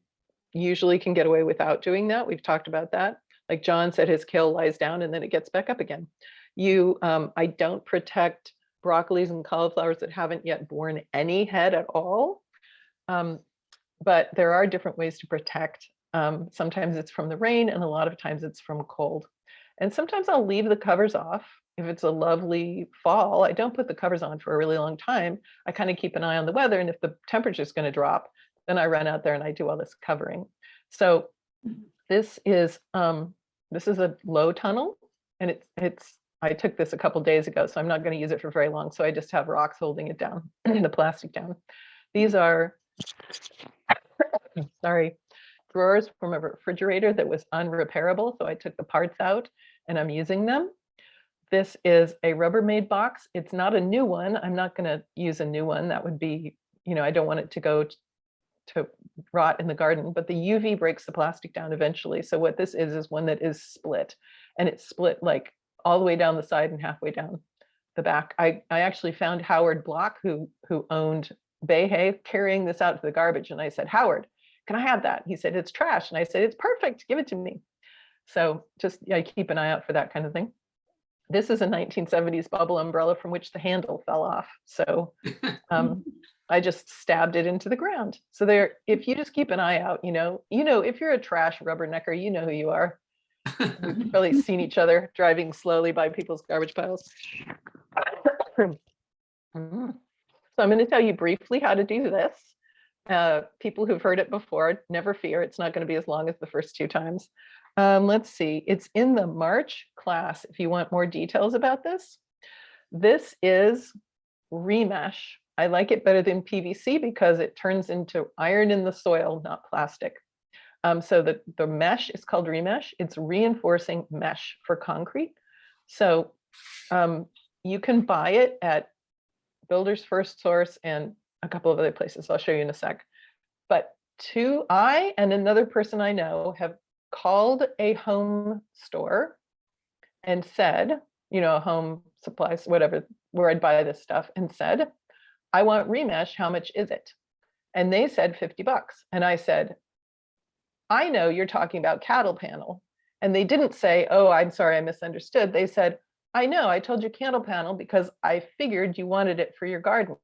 usually can get away without doing that. We've talked about that. Like John said, his kale lies down and then it gets back up again. I don't protect broccolis and cauliflowers that haven't yet borne any head at all. But there are different ways to protect. Sometimes it's from the rain, and a lot of times it's from cold. And sometimes I'll leave the covers off. If it's a lovely fall, I don't put the covers on for a really long time. I kind of keep an eye on the weather, and if the temperature is going to drop, then I run out there and I do all this covering. So this is a low tunnel, and I took this a couple days ago, so I'm not going to use it for very long. So I just have rocks holding it down, the plastic down. These are, sorry, drawers from a refrigerator that was unrepairable. So I took the parts out and I'm using them. This is a Rubbermaid box. It's not a new one. I'm not going to use a new one. That would be, I don't want it to go to rot in the garden, but the UV breaks the plastic down eventually. So what this is one that is split, and it's split like all the way down the side and halfway down the back. I actually found Howard Block, who owned Bay Hay, carrying this out to the garbage. And I said, Howard, can I have that? He said, it's trash. And I said, it's perfect. Give it to me. So just keep an eye out for that kind of thing. This is a 1970s bubble umbrella from which the handle fell off. So I just stabbed it into the ground. So if you just keep an eye out, if you're a trash rubbernecker, you know who you are. We've probably seen each other driving slowly by people's garbage piles. So I'm going to tell you briefly how to do this. People who've heard it before, never fear, it's not going to be as long as the first 2 times. Let's see, it's in the March class if you want more details about this. This is remesh. I like it better than PVC because it turns into iron in the soil, not plastic. So the mesh is called remesh. It's reinforcing mesh for concrete. So you can buy it at Builder's First Source and a couple of other places. I'll show you in a sec. But I and another person I know have called a home store and said, home supplies, whatever, where I'd buy this stuff, and said, I want remesh, how much is it? And they said $50. And I said, I know you're talking about cattle panel. And they didn't say, oh, I'm sorry, I misunderstood. They said, I know, I told you cattle panel because I figured you wanted it for your garden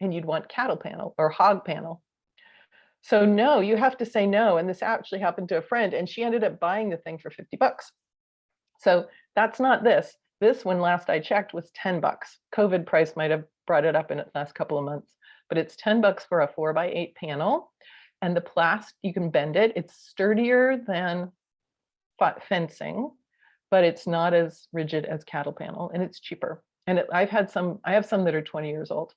and you'd want cattle panel or hog panel. So no, you have to say no. And this actually happened to a friend, and she ended up buying the thing for $50. So that's not this. This, when last I checked, was $10. COVID price might have brought it up in the last couple of months, but it's $10 for a 4x8 panel. And the plastic, you can bend it. It's sturdier than fencing, but it's not as rigid as cattle panel, and it's cheaper. And I have some that are 20 years old.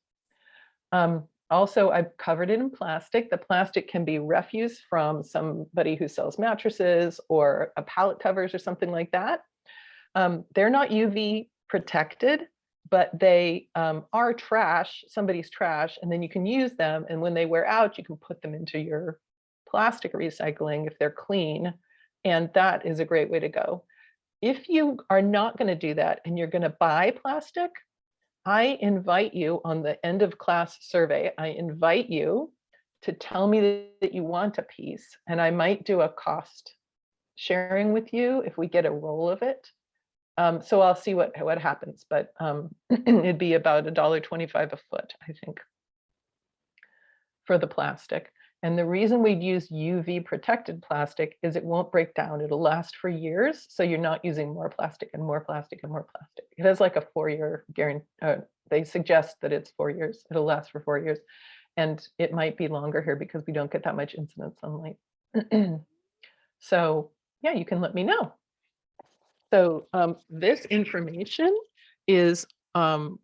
Also, I've covered it in plastic. The plastic can be refuse from somebody who sells mattresses or a pallet covers or something like that. They're not UV protected, but they are trash, somebody's trash, and then you can use them. And when they wear out, you can put them into your plastic recycling if they're clean. And that is a great way to go. If you are not going to do that and you're going to buy plastic, I invite you on the end of class survey, I invite you to tell me that you want a piece, and I might do a cost sharing with you if we get a roll of it. So I'll see what happens, but it'd be about $1.25 a foot, I think, for the plastic. And the reason we'd use UV protected plastic is it won't break down. It'll last for years. So you're not using more plastic and more plastic and more plastic. It has like a 4-year guarantee. They suggest that it's 4 years. It'll last for 4 years. And it might be longer here because we don't get that much incident sunlight. So yeah, you can let me know. So this information is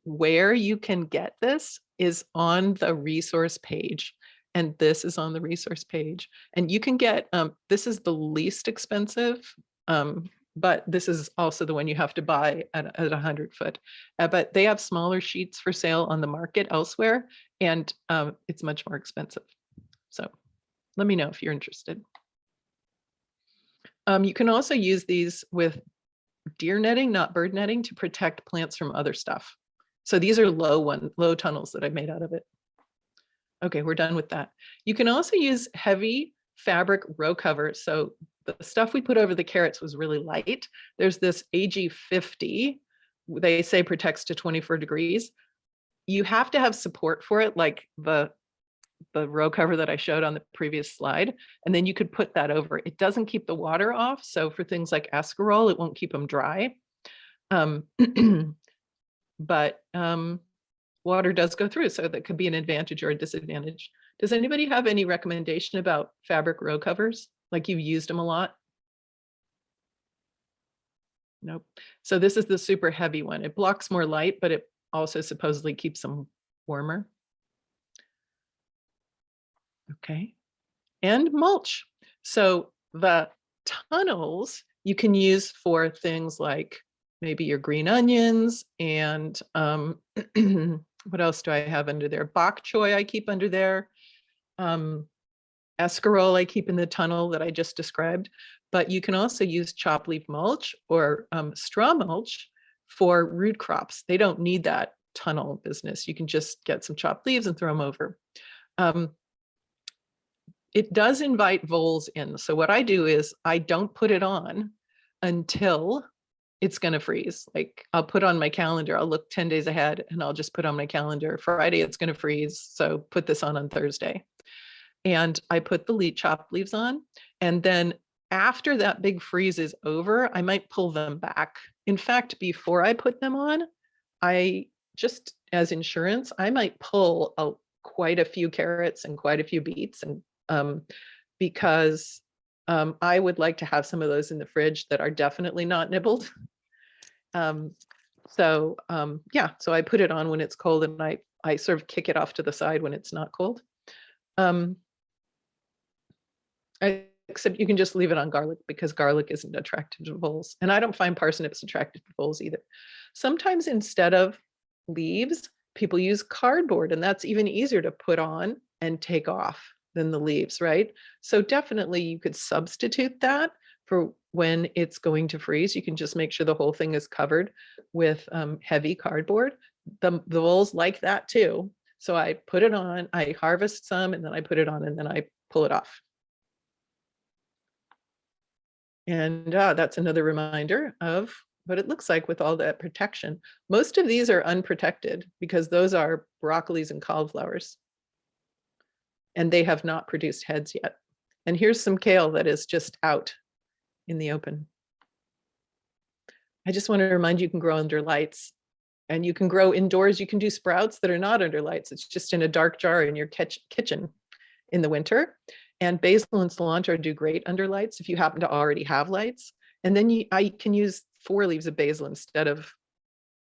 where you can get this is on the resource page. And this is on the resource page. And you can get, this is the least expensive, but this is also the one you have to buy at 100 foot. But they have smaller sheets for sale on the market elsewhere, and it's much more expensive. So let me know if you're interested. You can also use these with deer netting, not bird netting, to protect plants from other stuff. So these are low tunnels that I made out of it. Okay, we're done with that. You can also use heavy fabric row cover. So the stuff we put over the carrots was really light. There's this AG50, they say protects to 24 degrees. You have to have support for it, like the row cover that I showed on the previous slide. And then you could put that over. It doesn't keep the water off. So for things like escarole, it won't keep them dry. But water does go through, so that could be an advantage or a disadvantage. Does anybody have any recommendation about fabric row covers? Like you've used them a lot? Nope. So this is the super heavy one. It blocks more light, but it also supposedly keeps them warmer. Okay. And mulch. So the tunnels you can use for things like maybe your green onions and what else do I have under there? Bok choy I keep under there. Escarole I keep in the tunnel that I just described. But you can also use chop leaf mulch or straw mulch for root crops. They don't need that tunnel business. You can just get some chopped leaves and throw them over. It does invite voles in. So what I do is I don't put it on until it's going to freeze. Like I'll put on my calendar, I'll look 10 days ahead and I'll just put on my calendar, Friday it's going to freeze. So put this on Thursday. And I put the chopped leaves on. And then after that big freeze is over, I might pull them back. In fact, before I put them on, I just, as insurance, I might pull out quite a few carrots and quite a few beets, and because I would like to have some of those in the fridge that are definitely not nibbled. So I put it on when it's cold, and I sort of kick it off to the side when it's not cold. Except you can just leave it on garlic, because garlic isn't attractive to voles. And I don't find parsnips attractive to voles either. Sometimes instead of leaves, people use cardboard, and that's even easier to put on and take off than the leaves, right? So definitely you could substitute that for when it's going to freeze. You can just make sure the whole thing is covered with heavy cardboard. The voles like that too. So I put it on, I harvest some, and then I put it on, and then I pull it off. And that's another reminder of what it looks like with all that protection. Most of these are unprotected because those are broccolis and cauliflowers, and they have not produced heads yet. And here's some kale that is just out in the open. I just want to remind you, you can grow under lights, and you can grow indoors. You can do sprouts that are not under lights. It's just in a dark jar in your kitchen in the winter. And basil and cilantro do great under lights if you happen to already have lights. And then I can use 4 leaves of basil instead of,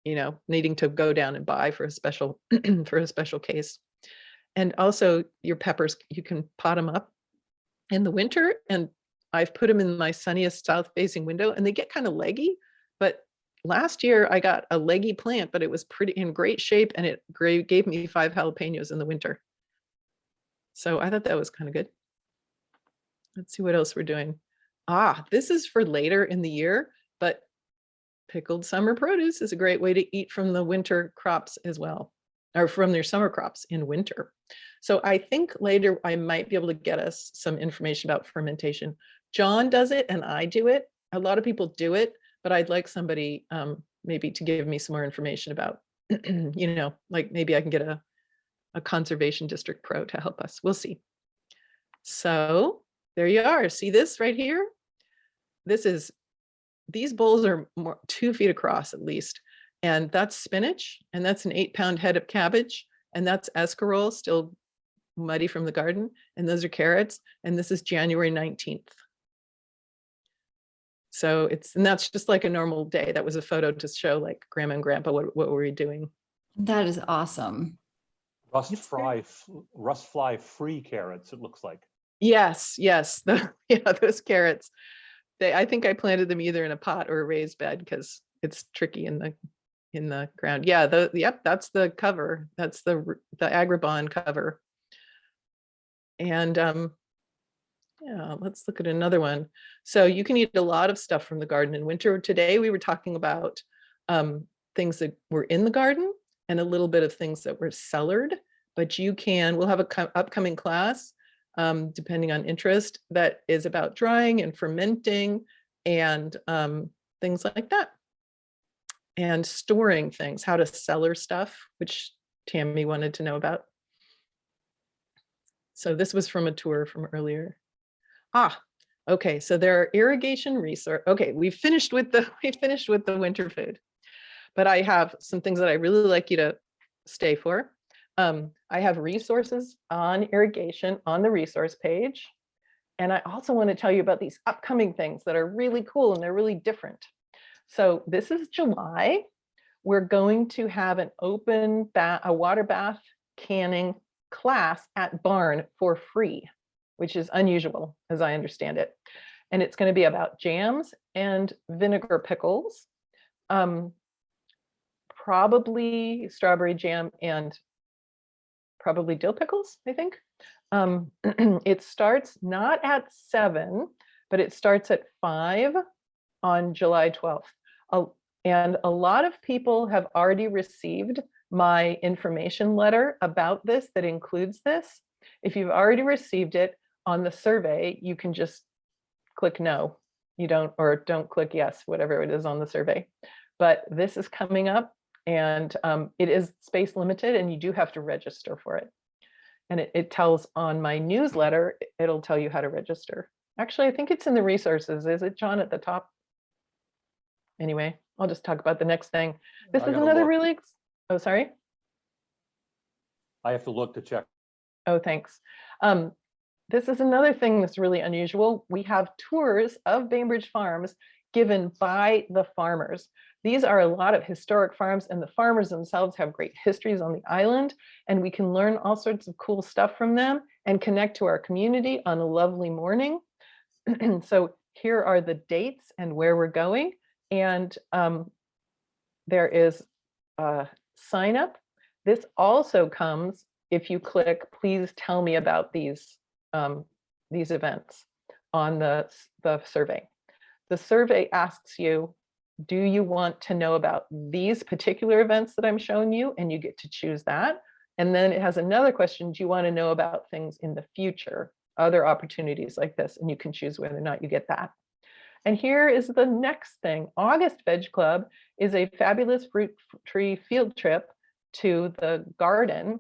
needing to go down and buy for a special for a special case. And also your peppers, you can pot them up in the winter, and I've put them in my sunniest south facing window, and they get kind of leggy. But last year I got a leggy plant, but it was pretty in great shape, and it gave me 5 jalapenos in the winter. So I thought that was kind of good. Let's see what else we're doing. This is for later in the year, but pickled summer produce is a great way to eat from the winter crops as well, or from their summer crops in winter. So I think later I might be able to get us some information about fermentation. John does it and I do it. A lot of people do it, but I'd like somebody maybe to give me some more information about, like maybe I can get a conservation district pro to help us. We'll see. So there you are. See this right here? These bowls are 2 feet across at least. And that's spinach, and that's an 8-pound head of cabbage, and that's escarole, still muddy from the garden, and those are carrots, and this is January 19th. So and that's just like a normal day. That was a photo to show like grandma and grandpa, what were we doing? That is awesome. Rust fly free carrots, it looks like. Yes, those carrots. I think I planted them either in a pot or a raised bed because it's tricky in the ground. Yeah, yep, that's the cover. That's the Agribon cover. And yeah, let's look at another one. So you can eat a lot of stuff from the garden in winter. Today we were talking about things that were in the garden and a little bit of things that were cellared, but we'll have an upcoming class depending on interest, that is about drying and fermenting and things like that. And storing things, how to cellar stuff, which Tammy wanted to know about. So this was from a tour from earlier. Okay, so there are irrigation resource. Okay, we finished with the winter food, but I have some things that I really like you to stay for. I have resources on irrigation on the resource page. And I also want to tell you about these upcoming things that are really cool and they're really different. So this is July. We're going to have an open a water bath canning class at Barn for free, which is unusual as I understand it. And it's going to be about jams and vinegar pickles, probably strawberry jam and probably dill pickles, I think. It starts not at 7, but it starts at 5 on July 12th. And a lot of people have already received my information letter about this that includes this. If you've already received it on the survey, you can just click no. Don't click yes, whatever it is on the survey. But this is coming up, and it is space limited, and you do have to register for it. And it tells on my newsletter, it'll tell you how to register. Actually, I think it's in the resources. Is it, John, at the top? Anyway, I'll just talk about the next thing. This is another really, oh, sorry. I have to look to check. Oh, thanks. This is another thing that's really unusual. We have tours of Bainbridge farms given by the farmers. These are a lot of historic farms, and the farmers themselves have great histories on the island, and we can learn all sorts of cool stuff from them and connect to our community on a lovely morning. So here are the dates and where we're going. And there is a sign up. This also comes if you click, please tell me about these events on the survey. The survey asks you, do you want to know about these particular events that I'm showing you? And you get to choose that. And then it has another question, do you want to know about things in the future, other opportunities like this? And you can choose whether or not you get that. And here is the next thing. August Veg Club is a fabulous fruit tree field trip to the garden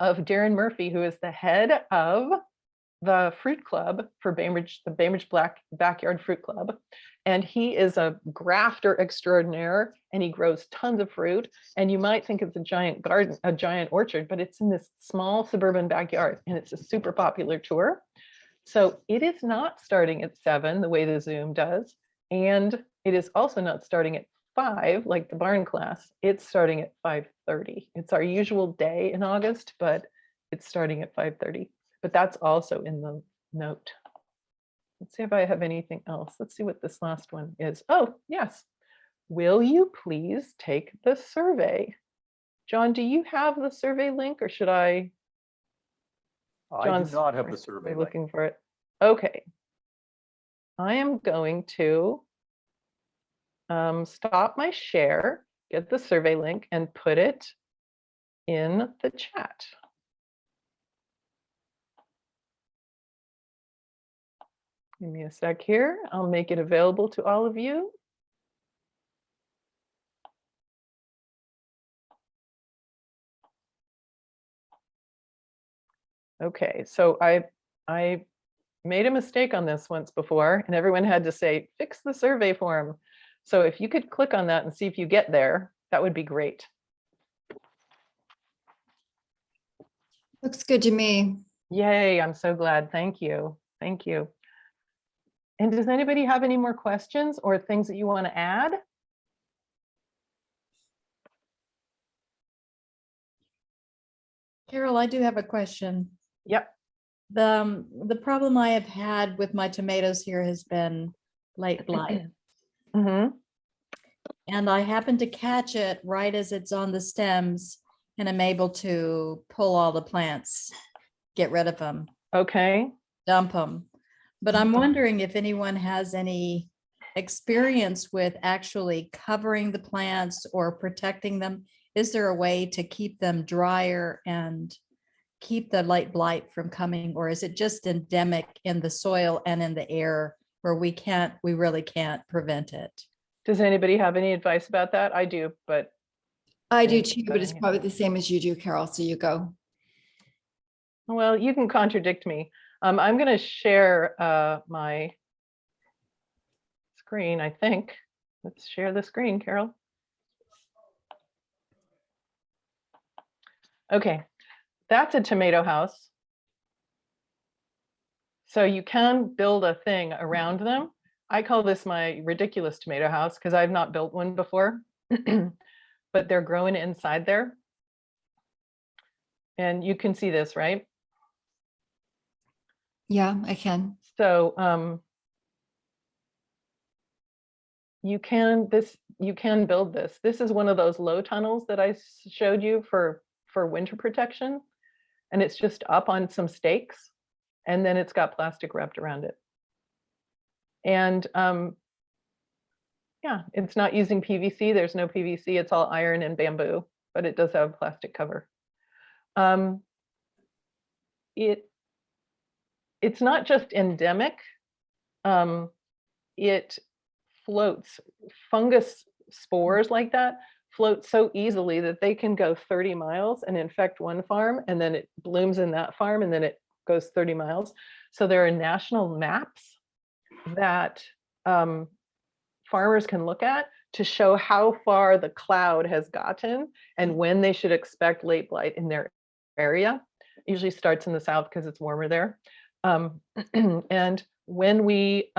of Darren Murphy, who is the head of the fruit club for Bainbridge, the Bainbridge Backyard Fruit Club. And he is a grafter extraordinaire, and he grows tons of fruit. And you might think it's a giant garden, a giant orchard, but it's in this small suburban backyard, and it's a super popular tour. So it is not starting at 7 the way the Zoom does. And it is also not starting at 5 like the barn class. It's starting at 5:30. It's our usual day in August, but it's starting at 5:30, but that's also in the note. Let's see if I have anything else. Let's see what this last one is. Oh, yes. Will you please take the survey? John, do you have the survey link or should I? I do John's not have the survey link. looking for it. Okay. I am going to stop my share, get the survey link and put it in the chat. Give me a sec here. I'll make it available to all of you. Okay, so I made a mistake on this once before and everyone had to say, fix the survey form. So if you could click on that and see if you get there, that would be great. Looks good to me. Yay, I'm so glad. Thank you. Thank you. And does anybody have any more questions or things that you want to add? Carol, I do have a question. Yep. The problem I have had with my tomatoes here has been late blight. Mm-hmm. And I happen to catch it right as it's on the stems and I'm able to pull all the plants, get rid of them, Okay. dump them. But I'm wondering if anyone has any experience with actually covering the plants or protecting them. Is there a way to keep them drier and keep the late blight from coming, or is it just endemic in the soil and in the air where we really can't prevent it? Does anybody have any advice about that? I do, but I do Yeah, too, go but it's ahead. probably the same as you do, Carol. So you go. well, you can contradict me. I'm going to share my screen, I think. Let's share the screen, Carol. Okay, that's a tomato house. So you can build a thing around them. I call this my ridiculous tomato house because I've not built one before, but they're growing inside there. And you can see this, right? Yeah, I can. So you can build this. This is one of those low tunnels that I showed you for winter protection. And it's just up on some stakes. And then it's got plastic wrapped around it. And yeah, it's not using PVC. There's no PVC. It's all iron and bamboo, but it does have a plastic cover. It's not just endemic. It floats. Fungus spores like that float so easily that they can go 30 miles and infect one farm, and then it blooms in that farm, and then it goes 30 miles. So there are national maps that farmers can look at to show how far the cloud has gotten and when they should expect late blight in their area. It usually starts in the south because it's warmer there. And when we,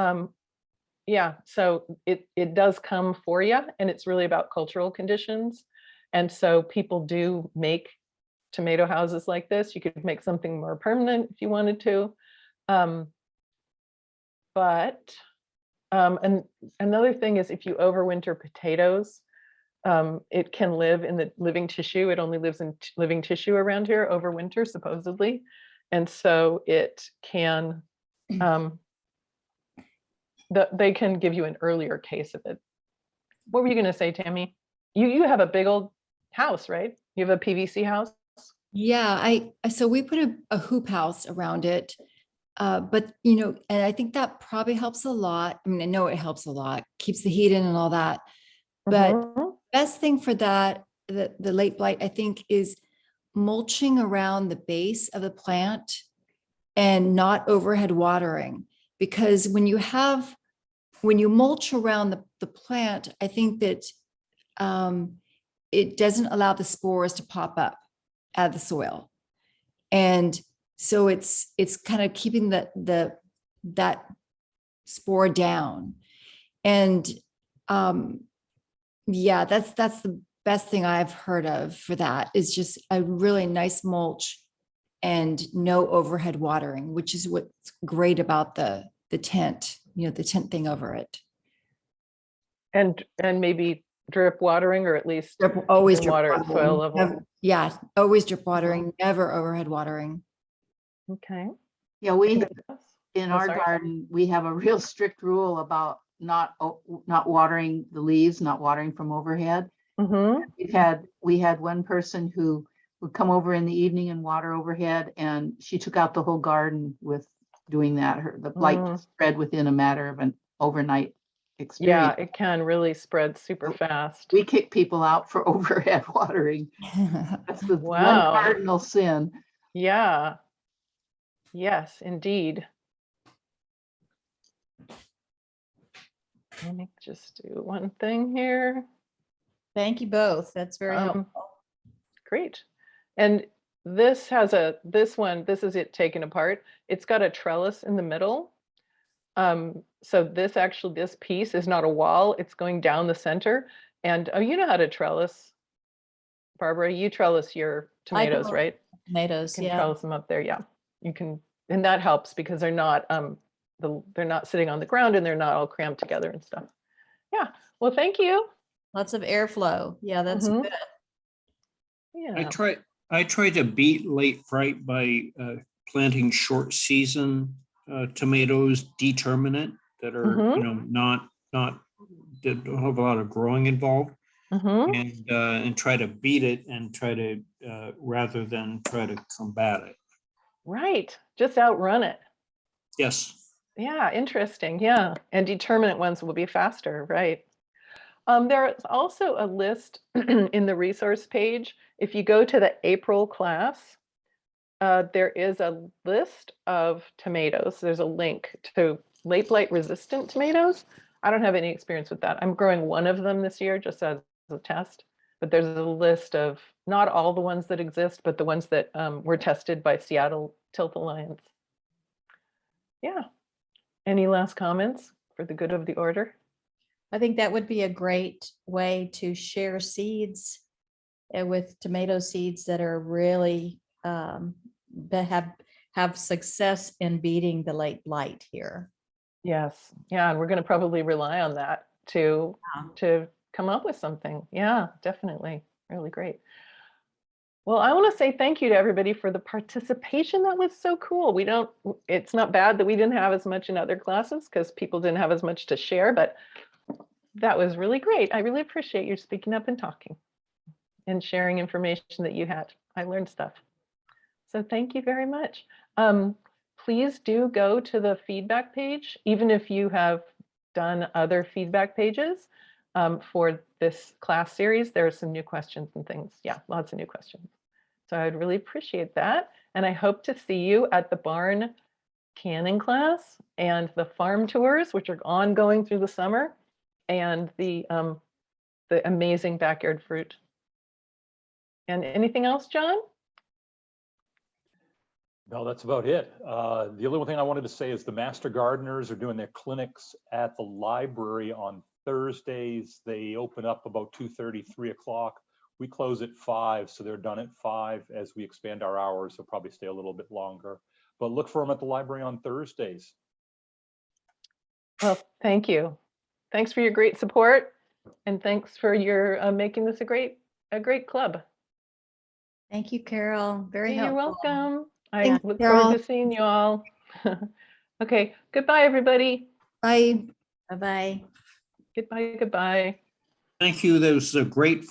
yeah, so it does come for you, and it's really about cultural conditions. And so people do make tomato houses like this. You could make something more permanent if you wanted to. And another thing is if you overwinter potatoes, it can live in the living tissue. It only lives in living tissue around here over winter, supposedly. And so it can, they can give you an earlier case of it. What were you going to say, Tammy? You have a big old house, right? You have a PVC house? Yeah, so we put a hoop house around it. But, you know, and I think that probably helps a lot. I mean, I know it helps a lot, keeps the heat in and all that. But best thing for that, the late blight, I think, is mulching around the base of the plant and not overhead watering. Because when you mulch around the plant, I think that it doesn't allow the spores to pop up out of the soil. And so it's kind of keeping that spore down. And yeah, that's the best thing I've heard of for that, is just a really nice mulch and no overhead watering, which is what's great about the tent, you know, the tent thing over it. And maybe drip watering, or at least Always keeping drip water at soil watering. level. Yeah, always drip watering, never overhead watering. Okay. Yeah, we, in Oh, our sorry. garden, we have a real strict rule about not watering the leaves, not watering from overhead. Mm-hmm. We had one person who would come over in the evening and water overhead, and she took out the whole garden with doing that. The blight spread within a matter of an overnight Yeah, experience. it can really spread super fast. We kick people out for overhead watering. That's the one Wow. cardinal sin. Yeah. Yes, indeed. Let me just do one thing here. Thank you both. That's very helpful. Great. And this has this is it taken apart. It's got a trellis in the middle. So this piece is not a wall, it's going down the center. And oh, you know how to trellis, Barbara, you trellis your tomatoes, do. right? Tomatoes, You can yeah. trellis them up there, yeah. You can, and that helps because they're not they're not sitting on the ground and they're not all cramped together and stuff. Yeah. Well, thank you. Lots of airflow. Yeah, that's Mhm. good. Yeah. I try to beat late fright by planting short season tomatoes determinate that are, you know, not that don't have a lot of growing involved, and try to beat it and try to rather than try to combat it. Right. Just outrun it. Yes. Yeah, interesting. Yeah. And determinate ones will be faster, right? There's also a list in the resource page. If you go to the April class, there is a list of tomatoes. There's a link to late blight resistant tomatoes. I don't have any experience with that. I'm growing one of them this year just as a test, but there's a list of not all the ones that exist, but the ones that were tested by Seattle Tilth Alliance. Yeah. Any last comments for the good of the order? I think that would be a great way to share seeds with tomato seeds that are really that have success in beating the late blight here. Yes. Yeah, and we're going to probably rely on that to come up with something. Yeah, definitely. Really great. Well, I want to say thank you to everybody for the participation. That was so cool. It's not bad that we didn't have as much in other classes because people didn't have as much to share, but that was really great. I really appreciate you speaking up and talking and sharing information that you had. I learned stuff. So thank you very much. Please do go to the feedback page, even if you have done other feedback pages for this class series. There are some new questions and things. Yeah, lots of new questions. So I'd really appreciate that. And I hope to see you at the barn canning class and the farm tours, which are ongoing through the summer, and the amazing backyard fruit. And anything else, John? No, that's about it. The only thing I wanted to say is the Master Gardeners are doing their clinics at the library on Thursdays. They open up about 2:30, 3 o'clock. We close at 5, so they're done at 5. As we expand our hours, they'll probably stay a little bit longer. But look for them at the library on Thursdays. Well, thank you. Thanks for your great support, and thanks for your making this a great club. Thank you, Carol. Very You're helpful. welcome. I Thanks, look Carol. forward to seeing you all. Okay, goodbye, everybody. Bye. Bye-bye. Goodbye, goodbye. Thank you. That was a great